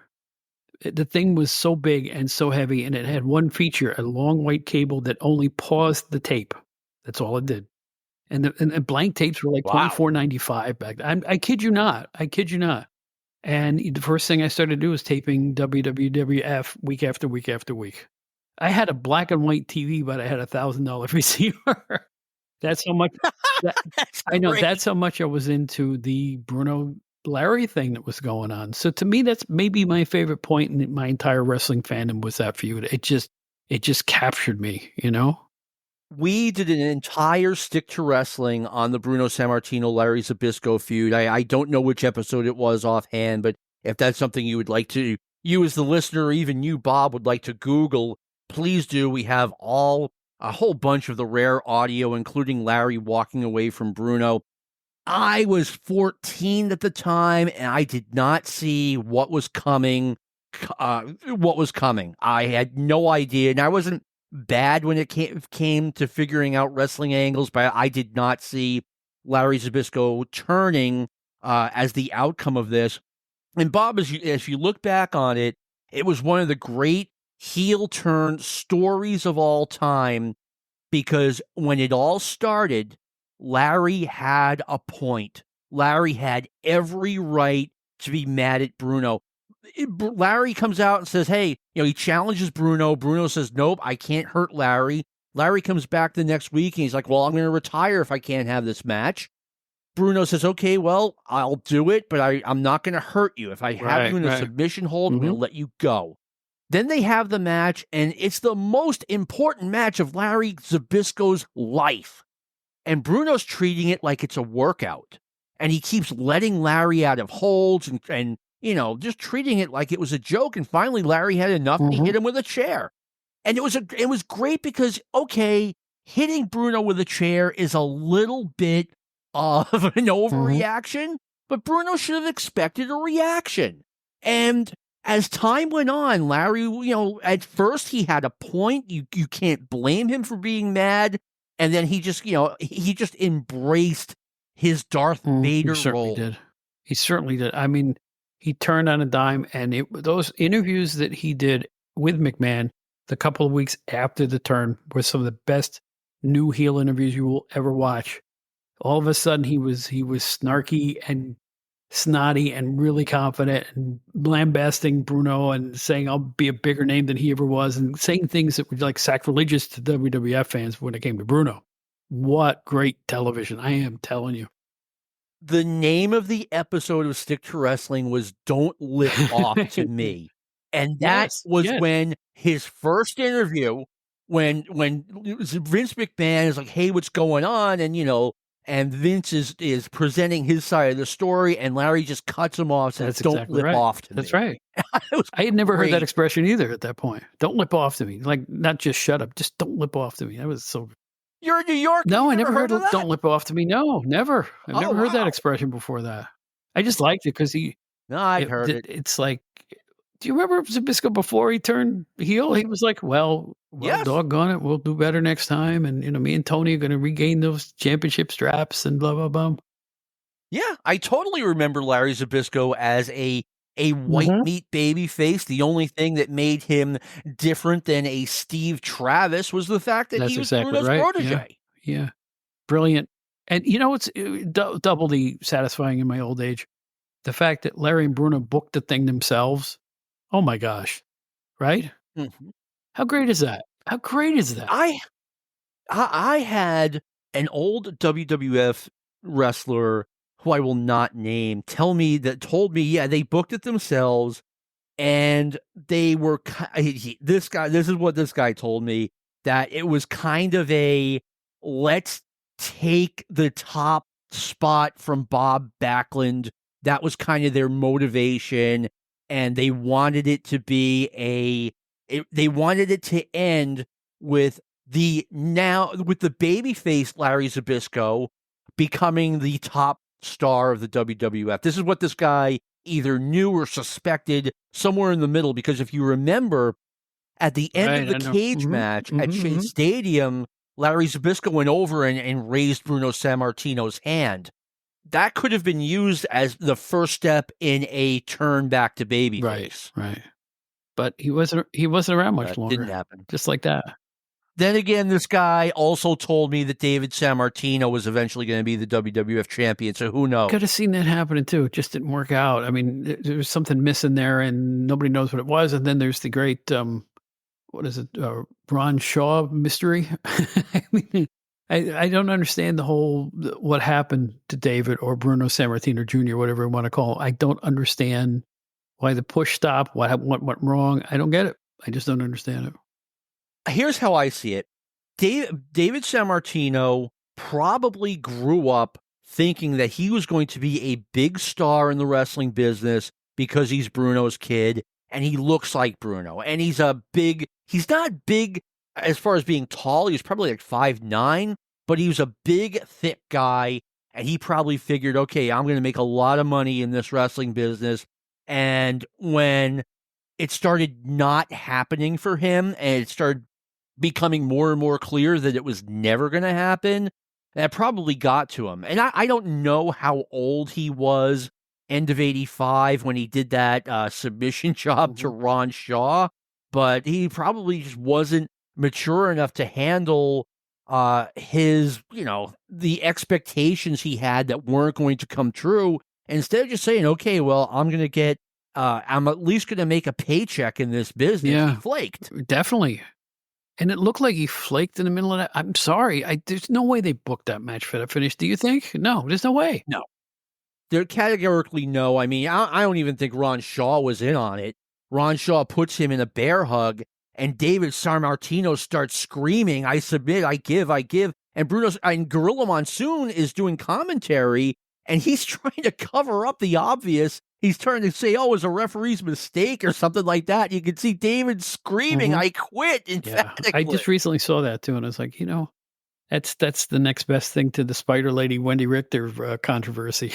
The thing was so big and so heavy, and it had one feature, a long white cable that only paused the tape. That's all it did. And the blank tapes were like $24.95 back then. I kid you not. And the first thing I started to do was taping WWF week after week after week. I had a black and white TV, but I had $1,000 VCR. That's how much. I know. That's how much I was into the Bruno Larry thing that was going on. So to me, that's maybe my favorite point in my entire wrestling fandom was that feud. It just captured me. We did an entire stick to wrestling on the Bruno Sammartino Larry Zbyszko feud. I don't know which episode it was offhand, but if that's something you would like to, you as the listener, or even you, Bob, would like to Google, please do. We have a whole bunch of the rare audio, including Larry walking away from Bruno. I was 14 at the time, and I did not see what was coming. I had no idea, and I wasn't bad when it came to figuring out wrestling angles, but I did not see Larry Zbyszko turning as the outcome of this. And Bob, as you look back on it, it was one of the great heel turn stories of all time, because when it all started, Larry had a point. Larry had every right to be mad at Bruno. Larry comes out and says, hey, he challenges Bruno. Bruno says, nope, I can't hurt Larry. Larry comes back the next week and he's like, well, I'm going to retire if I can't have this match. Bruno says, okay, well, I'll do it, but I'm not going to hurt you. If I have you in a submission hold, I'm going to let you go. Then they have the match, and it's the most important match of Larry Zbyszko's life. And Bruno's treating it like it's a workout. And he keeps letting Larry out of holds and just treating it like it was a joke. And finally, Larry had enough and he hit him with a chair. And it was great because, okay, hitting Bruno with a chair is a little bit of an overreaction, but Bruno should have expected a reaction. And as time went on, Larry, at first he had a point. You can't blame him for being mad. And then he just embraced his Darth Vader role. He certainly did. I mean, he turned on a dime, and those interviews that he did with McMahon the couple of weeks after the turn were some of the best new heel interviews you will ever watch. All of a sudden, he was snarky and snotty and really confident and lambasting Bruno and saying I'll be a bigger name than he ever was and saying things that were like sacrilegious to WWF fans when it came to Bruno. What great television. I am telling you. The name of the episode of Stick to Wrestling was Don't Lip Off to Me. And that was when his first interview, when Vince McMahon is like, hey, what's going on? And, and Vince is presenting his side of the story, and Larry just cuts him off and says, don't lip off to me. That's right. I had never heard that expression either at that point. Don't lip off to me. Like, not just shut up, just don't lip off to me. That was so... You're in New York? No, I never heard of don't lip off to me. No, never. I've never heard that expression before that. I just liked it because No, I've heard it. It's like... Do you remember Zbyszko before he turned heel? He was like, well, doggone it, we'll do better next time. And, me and Tony are going to regain those championship straps and blah, blah, blah. Yeah, I totally remember Larry Zbyszko as a white meat baby face. The only thing that made him different than a Steve Travis was the fact that he was Bruno's protege. Yeah. Brilliant. And, it's doubly satisfying in my old age. The fact that Larry and Bruno booked the thing themselves. Oh my gosh. Right? Mm-hmm. How great is that? How great is that? I had an old WWF wrestler who I will not name told me, yeah, they booked it themselves, and they were this is what this guy told me, that it was kind of a let's take the top spot from Bob Backlund. That was kind of their motivation. And they wanted it to be they wanted it to end with the babyface Larry Zbyszko becoming the top star of the WWF. This is what this guy either knew or suspected, somewhere in the middle, because if you remember, at the end of the cage match at Shea Stadium, Larry Zbyszko went over and raised Bruno Sammartino's hand. That could have been used as the first step in a turn back to babyface. Right. But he wasn't around much longer. Didn't happen. Just like that. Then again, this guy also told me that David Sammartino was eventually going to be the WWF champion, so who knows? Could have seen that happening too. It just didn't work out. I mean, there was something missing there, and nobody knows what it was. And then there's the great, what is it, Ron Shaw mystery? I mean, I don't understand the whole what happened to David or Bruno Sammartino Jr., whatever you want to call him. I don't understand why the push stopped, what went wrong. I don't get it. I just don't understand it. Here's how I see it. David Sammartino probably grew up thinking that he was going to be a big star in the wrestling business because he's Bruno's kid and he looks like Bruno. And he's not big as far as being tall. He was probably like 5'9", but he was a big, thick guy. And he probably figured, okay, I'm going to make a lot of money in this wrestling business. And when it started not happening for him and it started becoming more and more clear that it was never going to happen, that probably got to him. And I don't know how old he was end of 85 when he did that submission job to Ron Shaw, but he probably just wasn't mature enough to handle his, the expectations he had that weren't going to come true. And instead of just saying, okay, well, I'm at least going to make a paycheck in this business, he flaked. Definitely. And it looked like he flaked in the middle of that. I'm sorry. There's no way they booked that match for that finish. Do you think? No, there's no way. No. They're categorically no. I mean, I don't even think Ron Shaw was in on it. Ron Shaw puts him in a bear hug, and David Sammartino starts screaming, I submit, I give. And Gorilla Monsoon is doing commentary, and he's trying to cover up the obvious. He's trying to say, oh, it was a referee's mistake or something like that. You can see David screaming, I quit, emphatically. I just recently saw that, too, and I was like, that's the next best thing to the Spider Lady Wendy Richter controversy.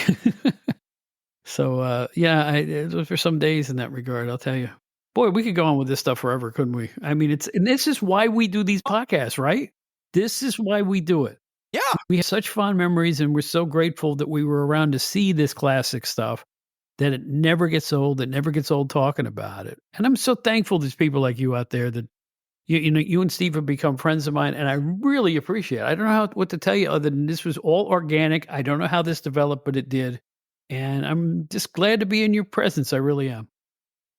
So, those were some days in that regard, I'll tell you. Boy, we could go on with this stuff forever, couldn't we? I mean, and this is why we do these podcasts, right? This is why we do it. Yeah. We have such fond memories, and we're so grateful that we were around to see this classic stuff, that it never gets old. It never gets old talking about it. And I'm so thankful there's people like you out there that, you and Steve have become friends of mine, and I really appreciate it. I don't know what to tell you other than this was all organic. I don't know how this developed, but it did. and I'm just glad to be in your presence. I really am.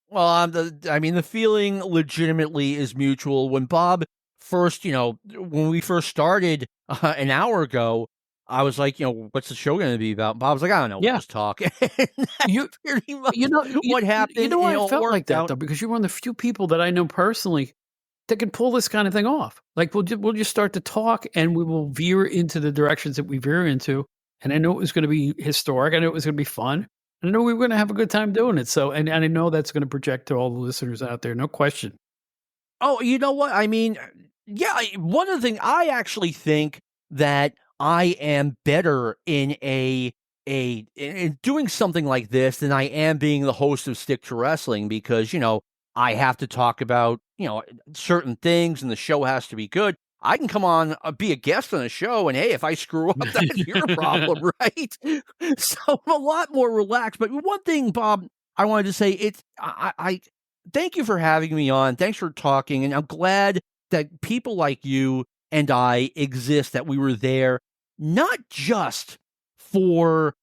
Well, the feeling legitimately is mutual. When Bob first, when we first started an hour ago, I was like, what's the show going to be about? Bob was like, I don't know, we'll Yeah. just talk. And You that's pretty much you know what you happened. know why I It felt like worked that, out. though, because you're one of the few people that I know personally that can pull this kind of thing off. Like, we'll just start to talk, and we will veer into the directions that we veer into, and I know it was gonna be historic, I know it was gonna be fun, and I know we were gonna have a good time doing it, so and I know that's gonna project to all the listeners out there, no question. Oh, you know what? Yeah, one of the things I actually think that I am better in in doing something like this than I am being the host of Stick to Wrestling because, I have to talk about, certain things and the show has to be good. I can come on, be a guest on a show, and hey, if I screw up, that's your problem, right? So I'm a lot more relaxed. But one thing, Bob, I wanted to say, I thank you for having me on. Thanks for talking. And I'm glad that people like you and I exist, that we were there, not just for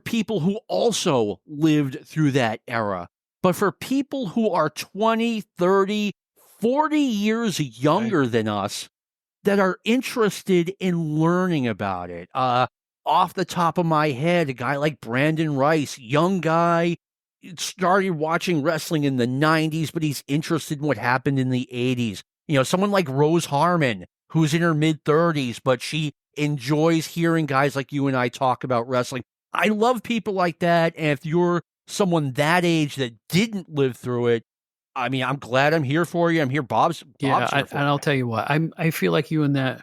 people who also lived through that era, but for people who are 20, 30, 40 years Right. younger than us that are interested in learning about it. Off the top of my head, a guy like Brandon Rice, young guy, started watching wrestling in the 90s, but he's interested in what happened in the 80s. Someone like Rose Harmon, who's in her mid 30s, but she enjoys hearing guys like you and I talk about wrestling. I love people like that. And if you're someone that age that didn't live through it, I'm glad I'm here for you. I'm here. Yeah, Bob's here for and I'll you. tell you what, I feel like you in that,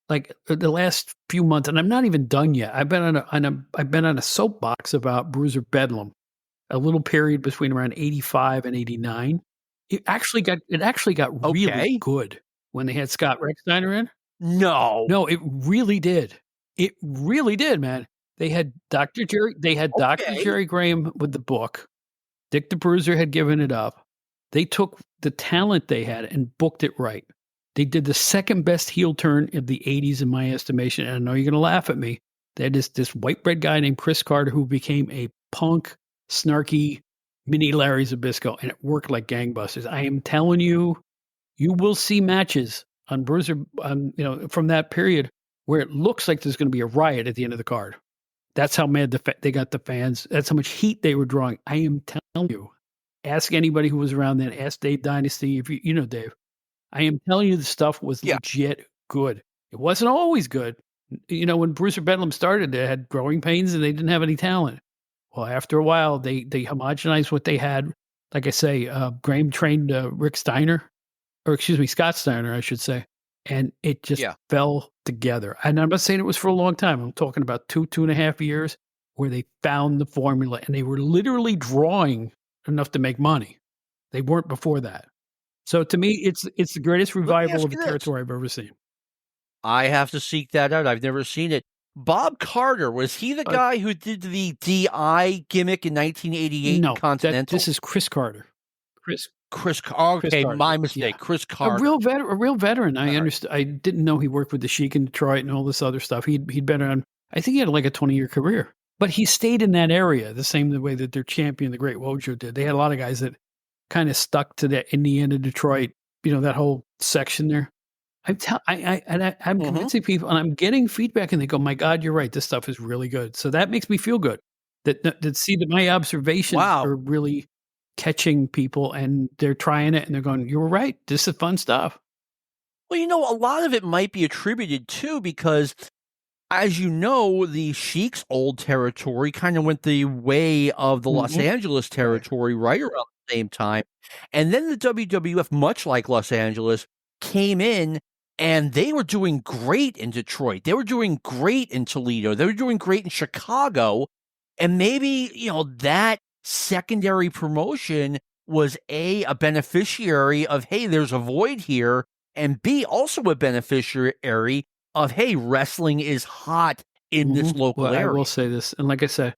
like, the last few months, and I'm not even done yet. I've been on a soapbox about Bruiser Bedlam, a little period between around 85 and 89. It actually got really Okay. good when they had Scott Recksteiner in. No. No, it really did. It really did, man. They had Dr. Okay. Jerry Graham with the book. Dick the Bruiser had given it up. They took the talent they had and booked it right. They did the second best heel turn of the '80s in my estimation, and I know you're gonna laugh at me. They had this white bread guy named Chris Carter who became a punk, snarky mini Larry Zbyszko, and it worked like gangbusters. I am telling you, you will see matches on Bruiser, from that period where it looks like there's gonna be a riot at the end of the card. That's how mad they got the fans. That's how much heat they were drawing. I am telling you. Ask anybody who was around then. Ask Dave Dynasty if you know Dave. I am telling you the stuff was Yeah. legit good. It wasn't always good. When Bruiser Bedlam started, they had growing pains and they didn't have any talent. Well, after a while, they homogenized what they had. Like I say, Graham trained Rick Steiner, or excuse me, Scott Steiner, I should say, and it just Yeah. fell together. And I'm not saying it was for a long time. I'm talking about 2.5 years where they found the formula, and they were literally drawing enough to make money. They weren't before that. So to me, it's the greatest Let me revival ask of a you this. territory I've ever seen. I have to seek that out. I've never seen it. Bob Carter, was he the Uh, guy who did the DI gimmick in 1988 in no, this Continental? is Chris Carter. Chris Chris Okay, Carter. my Yeah. mistake. Chris A Carter. real veteran. All I right. understand. I didn't know he worked with the Sheik in Detroit and all this other stuff. He'd been on. I think he had like a 20-year career, but he stayed in that area the same way that their champion, the Great Wojo, did. They had a lot of guys that kind of stuck to that Indiana, Detroit, that whole section there. I'm Mhm. convincing people, and I'm getting feedback, and they go, "My God, you're right. This stuff is really good." So that makes me feel good. That see that my observations Wow. are really catching people, and they're trying it, and they're going, "You were right. This is fun stuff." Well, a lot of it might be attributed to because, as you know, the Sheik's old territory kind of went the way of the Los Mhm. Angeles Right. territory right around the same time. And then the WWF, much like Los Angeles, came in and they were doing great in Detroit. They were doing great in Toledo. They were doing great in Chicago. And maybe, that secondary promotion was a beneficiary of, hey, there's a void here, and B, also a beneficiary of, hey, wrestling is hot in this Well, local I will area. say this, and like I said,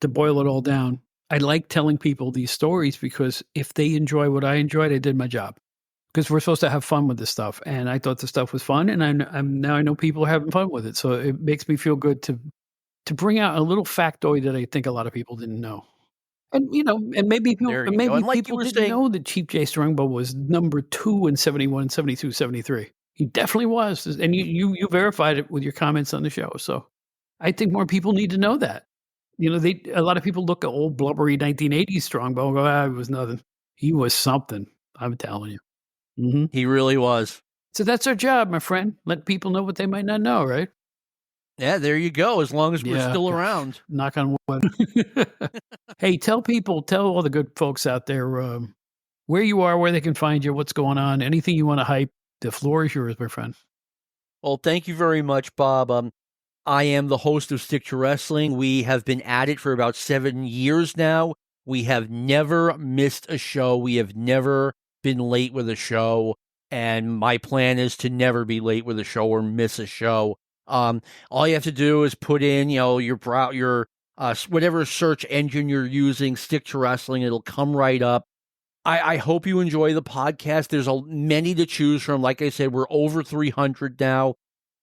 to boil it all down, I like telling people these stories because if they enjoy what I enjoyed, I did my job. Because we're supposed to have fun with this stuff, and I thought the stuff was fun, and I'm now I know people are having fun with it, so it makes me feel good to to bring out a little factoid that I think a lot of people didn't know. And, and maybe people There you go. And like you were didn't saying, know that Chief Jay Strongbow was number 2 in 71, 72, 73. He definitely was, and you verified it with your comments on the show, so I think more people need to know that. A lot of people look at old blubbery 1980s Strongbow and go, it was nothing. He was something, I'm telling you. Mhm. he really was. So that's our job, my friend. Let people know what they might not know, right? Yeah, there you go. As long as we're still gosh, around. knock on wood. Hey, tell all the good folks out there where you are, where they can find you, what's going on, anything you want to hype. The floor is yours, my friend. Well, thank you very much, Bob. I am the host of Stick to Wrestling. We have been at it for about 7 years now. We have never missed a show. We have never been late with a show. And my plan is to never be late with a show or miss a show. All you have to do is put in, your whatever search engine you're using, Stick to Wrestling. It'll come right up. I hope you enjoy the podcast. There's many to choose from. Like I said, we're over 300 now.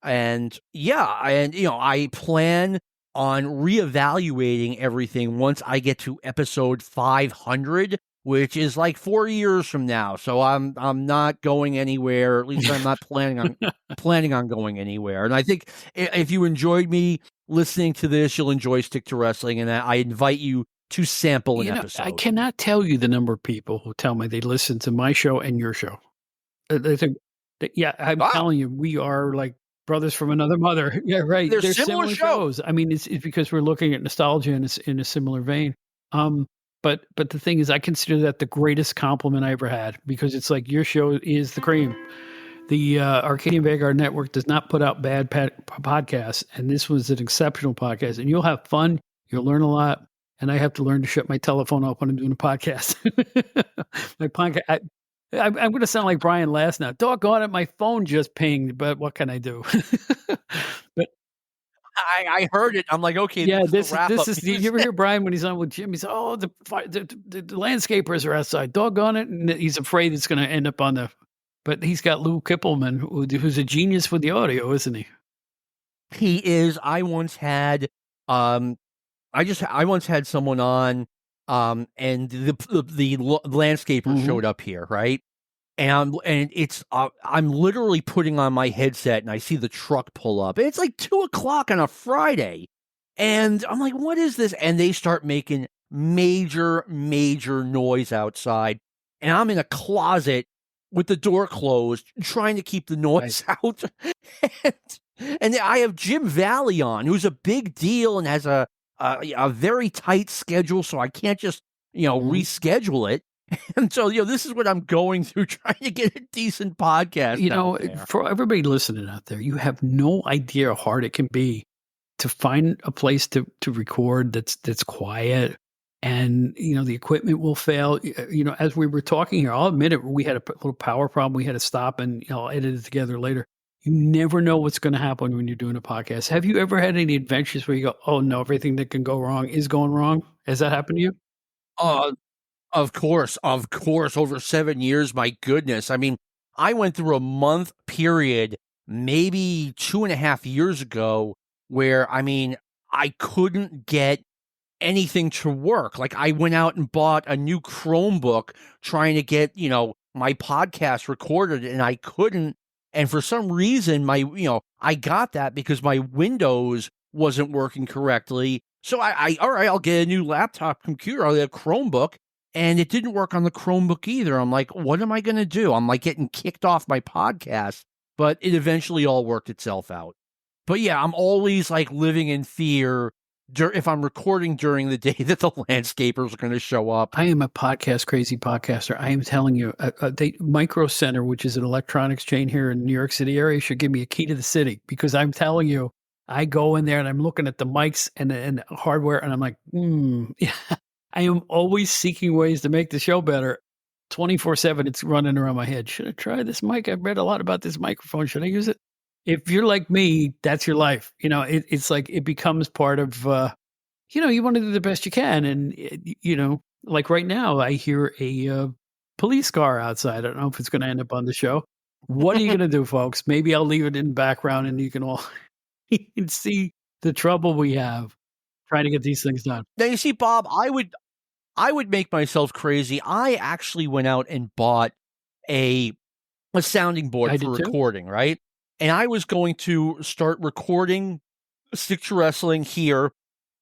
And I plan on reevaluating everything once I get to episode 500, which is like 4 years from now. So I'm not going anywhere. Or at least I'm not planning on going anywhere. And I think if you enjoyed me listening to this, you'll enjoy Stick to Wrestling. And I invite you to sample an episode. I cannot tell you the number of people who tell me they listen to my show and your show. They think, I'm telling you, we are like brothers from another mother. Yeah, right. They're similar shows. I mean, it's because we're looking at nostalgia and it's in a similar vein. But the thing is, I consider that the greatest compliment I ever had, because it's like your show is the cream. The Arcadian Vanguard Network does not put out bad podcasts, and this was an exceptional podcast. And you'll have fun. You'll learn a lot. And I have to learn to shut my telephone off when I'm doing a podcast. My podcast. I'm going to sound like Brian Last now. Doggone it, my phone just pinged, but what can I do? But I heard it. I'm like, okay, yeah, this is you ever hear Brian when he's on with Jim? He's the landscapers are outside. Doggone it, and he's afraid it's going to end up on the. But he's got Lou Kippelman, who's a genius with the audio, isn't he? He is. I once had someone on, and the landscaper showed up here, right? And I'm literally putting on my headset, and I see the truck pull up. And it's like 2:00 on a Friday, and I'm like, "What is this?" And they start making major noise outside, and I'm in a closet with the door closed, trying to keep the noise out. And I have Jim Valley on, who's a big deal and has a very tight schedule, so I can't just, reschedule it. And so, this is what I'm going through, trying to get a decent podcast. For everybody listening out there, you have no idea how hard it can be to find a place to record that's quiet. And, the equipment will fail. As we were talking here, I'll admit it, we had a little power problem. We had to stop, and I'll edit it together later. You never know what's going to happen when you're doing a podcast. Have you ever had any adventures where you go, oh, no, everything that can go wrong is going wrong? Has that happened to you? Of course. Over 7 years, my goodness. I mean, I went through a month period, maybe 2.5 years ago, where, I couldn't get anything to work. Like, I went out and bought a new Chromebook trying to get, my podcast recorded, and I couldn't. And for some reason, I got that because my Windows wasn't working correctly. So all right, I'll get a new laptop computer, I'll get a Chromebook, and it didn't work on the Chromebook either. I'm like, what am I going to do? I'm like getting kicked off my podcast, but it eventually all worked itself out. But yeah, I'm always like living in fear if I'm recording during the day that the landscapers are going to show up. I am a crazy podcaster. I am telling you, Micro Center, which is an electronics chain here in New York City area, should give me a key to the city, because I'm telling you, I go in there and I'm looking at the mics and the hardware, and I'm like, yeah. I am always seeking ways to make the show better. 24/7, it's running around my head. Should I try this mic? I've read a lot about this microphone. Should I use it? If you're like me, that's your life. It's like it becomes part of, you want to do the best you can. And, like right now, I hear a police car outside. I don't know if it's going to end up on the show. What are you going to do, folks? Maybe I'll leave it in the background and you can all see the trouble we have trying to get these things done. Now, you see, Bob, I would make myself crazy. I actually went out and bought a sounding board I for did too. recording, right? And I was going to start recording Stick to Wrestling here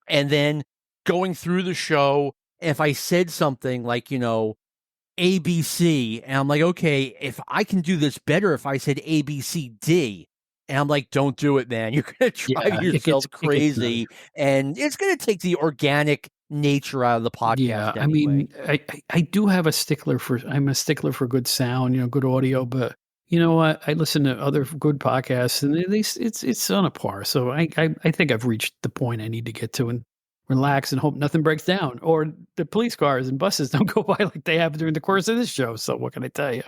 and then going through the show. If I said something like, ABC, and I'm like, okay, if I can do this better if I said ABCD. And I'm like, don't do it, man. You're going to drive Yeah, yourself it gets nutty. crazy. And it's going to take the organic nature out of the podcast Yeah, I anyway. mean, I do have I'm a stickler for good sound, good audio, but you know what? I listen to other good podcasts and it's on a par. So I think I've reached the point I need to get to and relax and hope nothing breaks down or the police cars and buses don't go by like they have during the course of this show. So what can I tell you?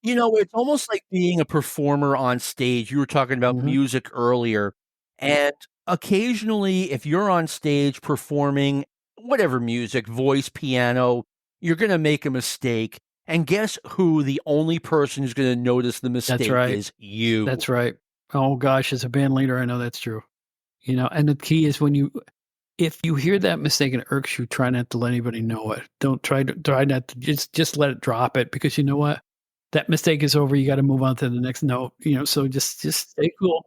It's almost like being a performer on stage. You were talking about Mhm. music earlier. And occasionally, if you're on stage performing whatever music, voice, piano, you're going to make a mistake. And guess who the only person who's going to notice the mistake right. is? You. That's right. Oh gosh, as a band leader, I know that's true. And the key is if you hear that mistake and it irks you, try not to let anybody know it. Don't try not to just let it drop it because you know what? That mistake is over. You got to move on to the next note. So just stay cool.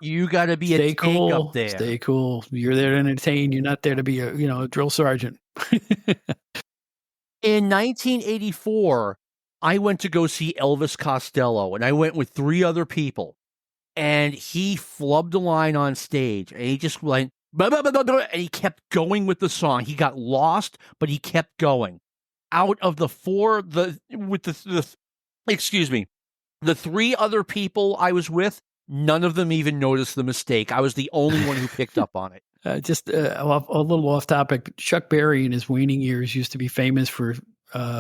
You got to be a Stay tank cool. up there. Stay cool. You're there to entertain. You're not there to be a drill sergeant. In 1984, I went to go see Elvis Costello, and I went with 3 other people. And he flubbed a line on stage, and he just went, blah, blah, blah, blah, blah, and he kept going with the song. He got lost, but he kept going. Out of the 3 other people I was with, none of them even noticed the mistake. I was the only one who picked up on it. Just a little off topic. Chuck Berry in his waning years used to be famous for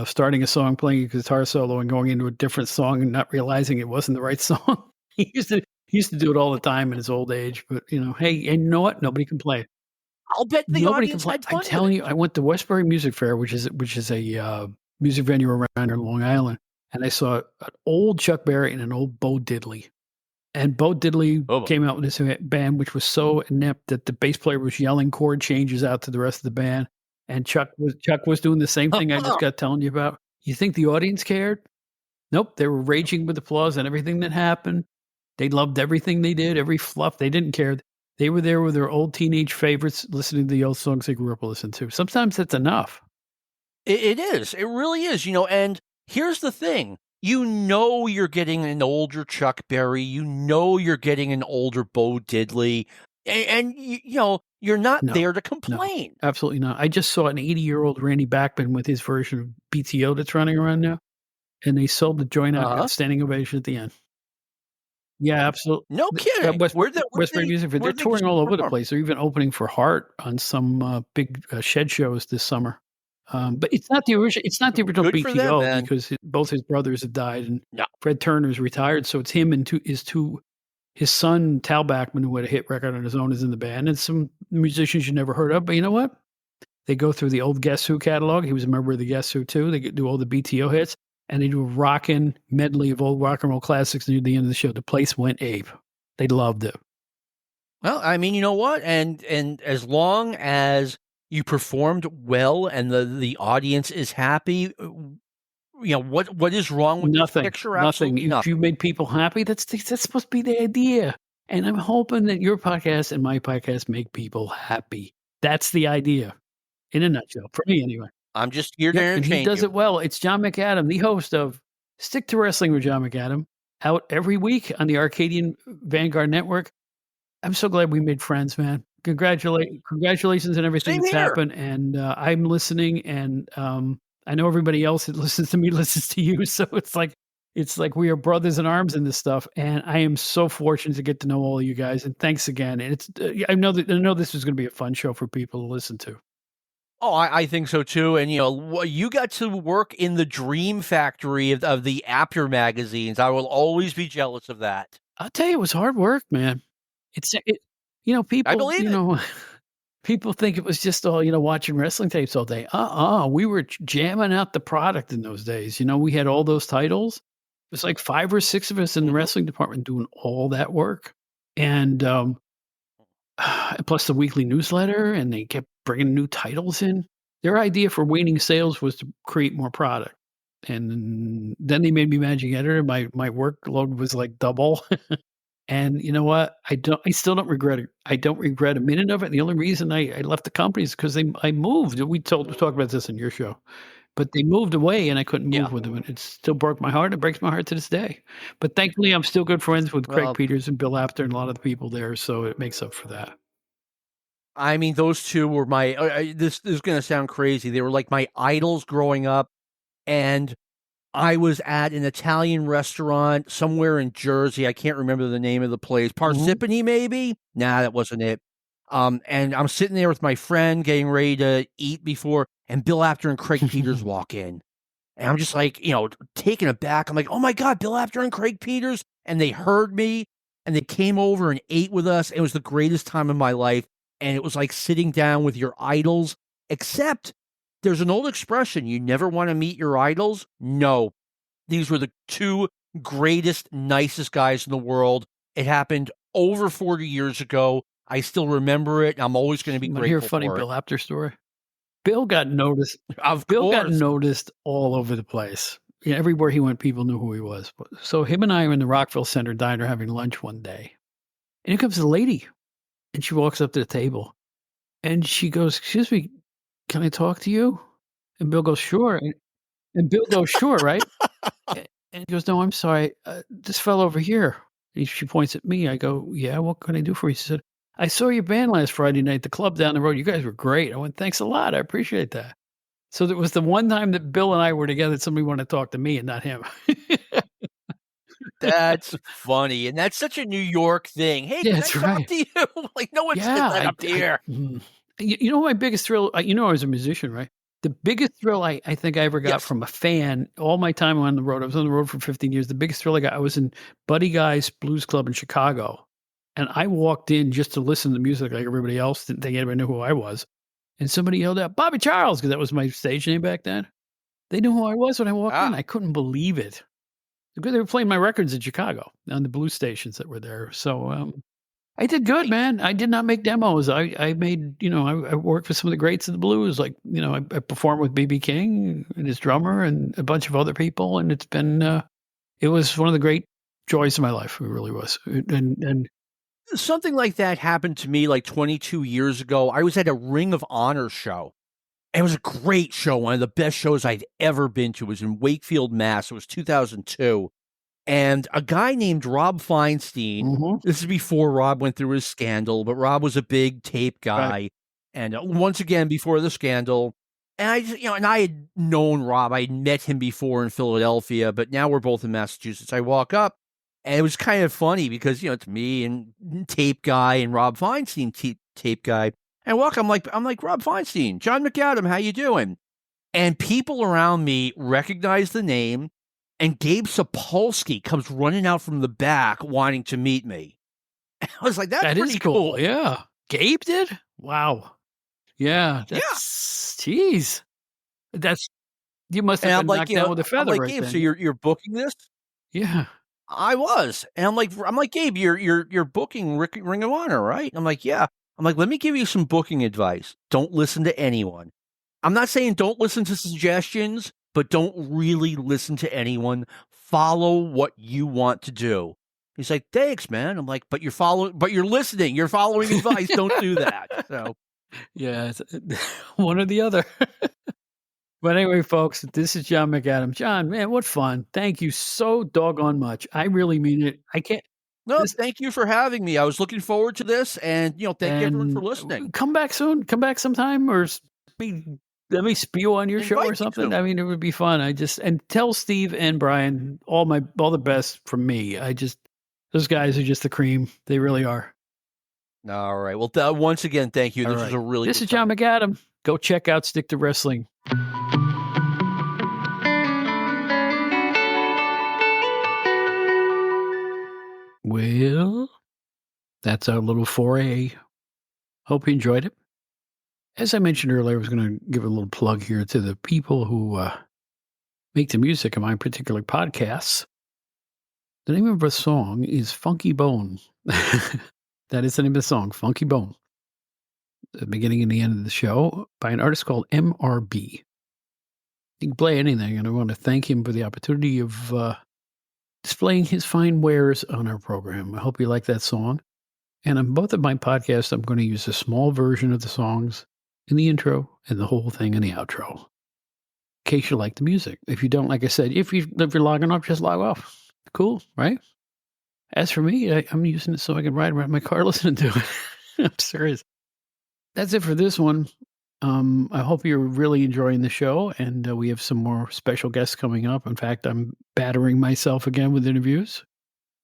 starting a song, playing a guitar solo, and going into a different song and not realizing it wasn't the right song. He used to do it all the time in his old age. But hey, and you know what? Nobody complained. I'll bet the audience had fun. I'm telling you, I went to Westbury Music Fair, which is a music venue around in Long Island, and I saw an old Chuck Berry and an old Bo Diddley. And Bo Diddley came out with this band, which was so inept that the bass player was yelling chord changes out to the rest of the band. And Chuck was doing the same thing I just got telling you about. You think the audience cared? Nope. They were raging with applause and everything that happened. They loved everything they did, every fluff. They didn't care. They were there with their old teenage favorites, listening to the old songs they grew up listening to. Sometimes that's enough. It is. It really is. And here's the thing. You're getting an older Chuck Berry. You're getting an older Bo Diddley. And you're not there to complain. No, absolutely not. I just saw an 80-year-old Randy Bachman with his version of BTO that's running around now. And they sold the joint out, got standing ovation at the end. Yeah, absolutely. No kidding. Westbury Music Fair. They're touring all over the place. They're even opening for Heart on some big shed shows this summer. But it's not the original. It's not the original BTO because both his brothers have died and Fred Turner's retired. So it's him and his son Tal Bachman, who had a hit record on his own, is in the band, and some musicians you never heard of. But you know what? They go through the old Guess Who catalog. He was a member of the Guess Who too. They do all the BTO hits, and they do a rockin' medley of old rock and roll classics near the end of the show. The place went ape. They loved it. Well, I mean, you know what? And as long as you performed well and the audience is happy, what is wrong with nothing, this picture? Nothing. If you made people happy, that's supposed to be the idea. And I'm hoping that your podcast and my podcast make people happy. That's the idea, in a nutshell, for me anyway. I'm just here to entertain and he does it well. It's John McAdam, the host of Stick to Wrestling with John McAdam, out every week on the Arcadian Vanguard Network. I'm so glad we made friends, man. Congratulations on everything that's happened. And I'm listening, and I know everybody else that listens to me listens to you. So it's like we are brothers in arms in this stuff. And I am so fortunate to get to know all of you guys. And thanks again. And it's I know this is going to be a fun show for people to listen to. Oh, I think so too. And you got to work in the dream factory of the Apter magazines. I will always be jealous of that. I'll tell you, it was hard work, man. People, I believe people think it was just all, watching wrestling tapes all day. We were jamming out the product in those days. We had all those titles. It was like 5 or 6 of us in the wrestling department doing all that work. And plus the weekly newsletter, and they kept bringing new titles in. Their idea for waning sales was to create more product. And then they made me managing editor. My workload was like double. And you know what? I still don't regret it. I don't regret a minute of it. The only reason I left the company is because I moved. We talked about this in your show. But they moved away and I couldn't Yeah. move with them. And it still broke my heart. It breaks my heart to this day. But thankfully I'm still good friends with Craig Well, Peters and Bill Apter and a lot of the people there. So it makes up for that. I mean, those two were my. This is going to sound crazy. They were like my idols growing up, and I was at an Italian restaurant somewhere in Jersey. I can't remember the name of the place. Parsippany, maybe? Nah, that wasn't it. And I'm sitting there with my friend getting ready to eat before, and Bill Apter and Craig Peters walk in. And I'm just like, taken aback. I'm like, oh my God, Bill Apter and Craig Peters. And they heard me and they came over and ate with us. It was the greatest time of my life. And it was like sitting down with your idols, except there's an old expression, you never want to meet your idols. No, these were the two greatest, nicest guys in the world. It happened over 40 years ago. I still remember it. I'm always going to be You wanna hear a grateful funny for Bill Apter story? Bill got noticed. Of Bill got course. noticed all over the place. Yeah, everywhere he went, people knew who he was. So him and I are in the Rockville Center diner having lunch one day. And here comes a lady. And she walks up to the table. And she goes, "Excuse me, can I talk to you?" And Bill goes, "Sure." And Bill goes, "Sure," right? And he goes, "No, I'm sorry. This fellow over here." And she points at me. I go, "Yeah, what can I do for you?" She said, "I saw your band last Friday night, the club down the road. You guys were great." I went, "Thanks a lot. I appreciate that." So that was the one time that Bill and I were together that somebody wanted to talk to me and not him. That's funny, and that's such a New York thing. "Hey, Yeah, can I that's talk right. to you?" Like, "No one said Yeah, that up here." you know my biggest thrill, I was a musician, right? The biggest thrill I think I ever got Yes. from a fan, all my time on the road, I was on the road for 15 years. The biggest thrill I got, I was in Buddy Guy's Blues Club in Chicago, and I walked in just to listen to music like everybody else, didn't think anybody knew who I was, and somebody yelled out, "Bobby Charles," because that was my stage name back then. They knew who I was when I walked in. Ah, I couldn't believe it. Because they were playing my records in Chicago on the blues stations that were there. So, I did good, right. man. I did not make demos. I made, I worked with some of the greats of the blues. Like, I performed with BB King and his drummer and a bunch of other people. And it's been, it was one of the great joys of my life. It really was. And Something like that happened to me, like, 22 years ago. I was at a Ring of Honor show. It was a great show, one of the best shows I'd ever been to. It was in Wakefield, Mass. It was 2002. And a guy named Rob Feinstein, mhm, this is before Rob went through his scandal, but Rob was a big tape right. guy. And once again, before the scandal, and I just, and I had known Rob. I had met him before in Philadelphia, but now we're both in Massachusetts. I walk up, and it was kind of funny because, it's me and tape guy and Rob Feinstein, tape guy. And I walk, I'm like, "Rob Feinstein, John McAdam, how you doing?" And people around me recognize the name, and Gabe Sapolsky comes running out from the back wanting to meet me. I was like, "That's That is pretty cool. cool." Yeah. Gabe did? Wow. Yeah. Yeah. Geez. That's, you must And have I'm been like, knocked down with a I'm feather like, right "Gabe, so then. you're booking this?" Yeah. I was. And I'm like, "Gabe, you're booking Ring of Honor, right?" I'm like, "Yeah." I'm like, "Let me give you some booking advice. Don't listen to anyone." I'm not saying don't listen to suggestions, but don't really listen to anyone. Follow what you want to do. He's like, "Thanks, man." I'm like, but you're listening. You're following advice. Don't do that." So, Yeah, it's one or the other. But anyway, folks, this is John McAdam. John, man, what fun. Thank you so doggone much. I really mean it. I can't no, this thank you for having me. I was looking forward to this, and thank you everyone for and listening. come back soon. Come back sometime or be, let me spew on your show or Invite me something. to. I mean, it would be fun. And tell Steve and Brian all the best from me. Those guys are just the cream. They really are. All right. Well, once again, thank you. All This was right. a really This good is John time. McAdam. Go check out Stick to Wrestling. Well, that's our little foray. Hope you enjoyed it. As I mentioned earlier, I was going to give a little plug here to the people who make the music of my particular podcasts. The name of the song is Funky Bone. That is the name of the song, Funky Bone. The beginning and the end of the show by an artist called MRB. He can play anything, and I want to thank him for the opportunity of displaying his fine wares on our program. I hope you like that song. And on both of my podcasts, I'm going to use a small version of the songs in the intro and the whole thing in the outro, in case you like the music. If you don't, like I said, if you're logging off, just log off. Cool, right? As for me, I'm using it so I can ride around my car listening to it. I'm serious. That's it for this one. I hope you're really enjoying the show, and we have some more special guests coming up. In fact, I'm battering myself again with interviews.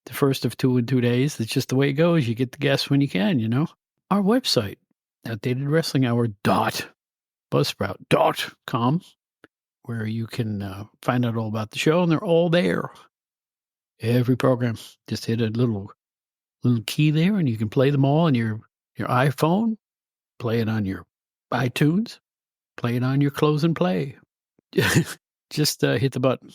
The first of 2 in 2 days. That's just the way it goes. You get the guests when you can, you know. Our website, outdatedwrestlinghour.buzzsprout.com, where you can find out all about the show, and they're all there. Every program. Just hit a little key there, and you can play them all on your iPhone, play it on your iTunes, play it on your Close and Play. Just hit the button.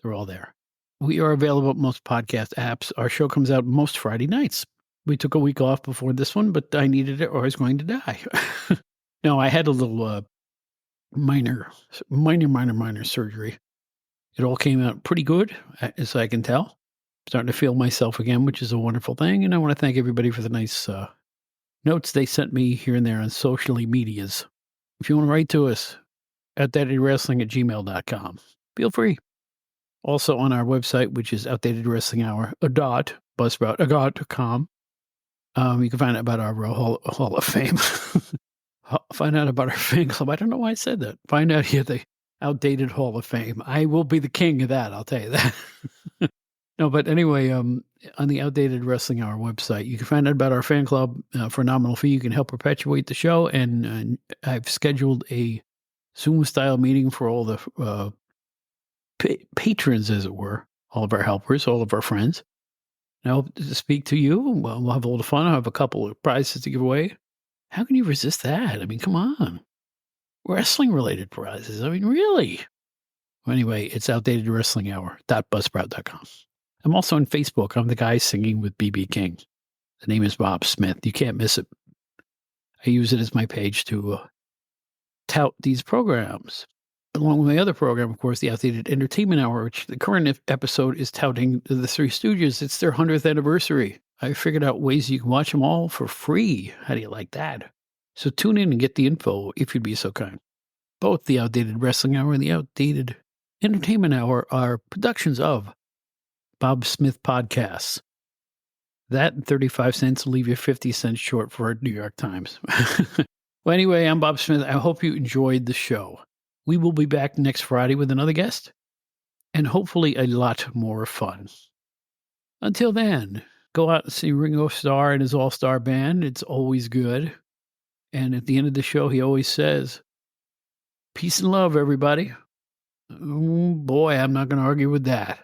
They're all there. We are available at most podcast apps. Our show comes out most Friday nights. We took a week off before this one, but I needed it or I was going to die. No, I had a little minor surgery. It all came out pretty good, as I can tell. Starting to feel myself again, which is a wonderful thing. And I want to thank everybody for the nice notes they sent me here and there on social medias. If you want to write to us, outdatedwrestling@gmail.com. Feel free. Also on our website, which is outdatedwrestlinghour.buzzsprout.com. You can find out about our Hall of Fame. Find out about our fan club. I don't know why I said that. Find out here the Outdated Hall of Fame. I will be the king of that, I'll tell you that. No, but anyway, on the Outdated Wrestling Hour website, you can find out about our fan club for a nominal fee. You can help perpetuate the show, and I've scheduled a Zoom-style meeting for all the patrons, as it were, all of our helpers, all of our friends. And I hope to speak to you. We'll have a little fun. I'll have a couple of prizes to give away. How can you resist that? I mean, come on. Wrestling-related prizes. I mean, really? Well, anyway, it's outdatedwrestlinghour.buzzsprout.com. I'm also on Facebook. I'm the guy singing with B.B. King. The name is Bob Smith. You can't miss it. I use it as my page to tout these programs. Along with my other program, of course, the Outdated Entertainment Hour, which the current episode is touting the Three Stooges. It's their 100th anniversary. I figured out ways you can watch them all for free. How do you like that? So tune in and get the info if you'd be so kind. Both the Outdated Wrestling Hour and the Outdated Entertainment Hour are productions of Bob Smith Podcasts. That and 35 cents will leave you 50 cents short for our New York Times. Well, anyway, I'm Bob Smith. I hope you enjoyed the show. We will be back next Friday with another guest and hopefully a lot more fun. Until then, go out and see Ringo Starr and his all-star band. It's always good. And at the end of the show, he always says, peace and love, everybody. Oh, boy, I'm not going to argue with that.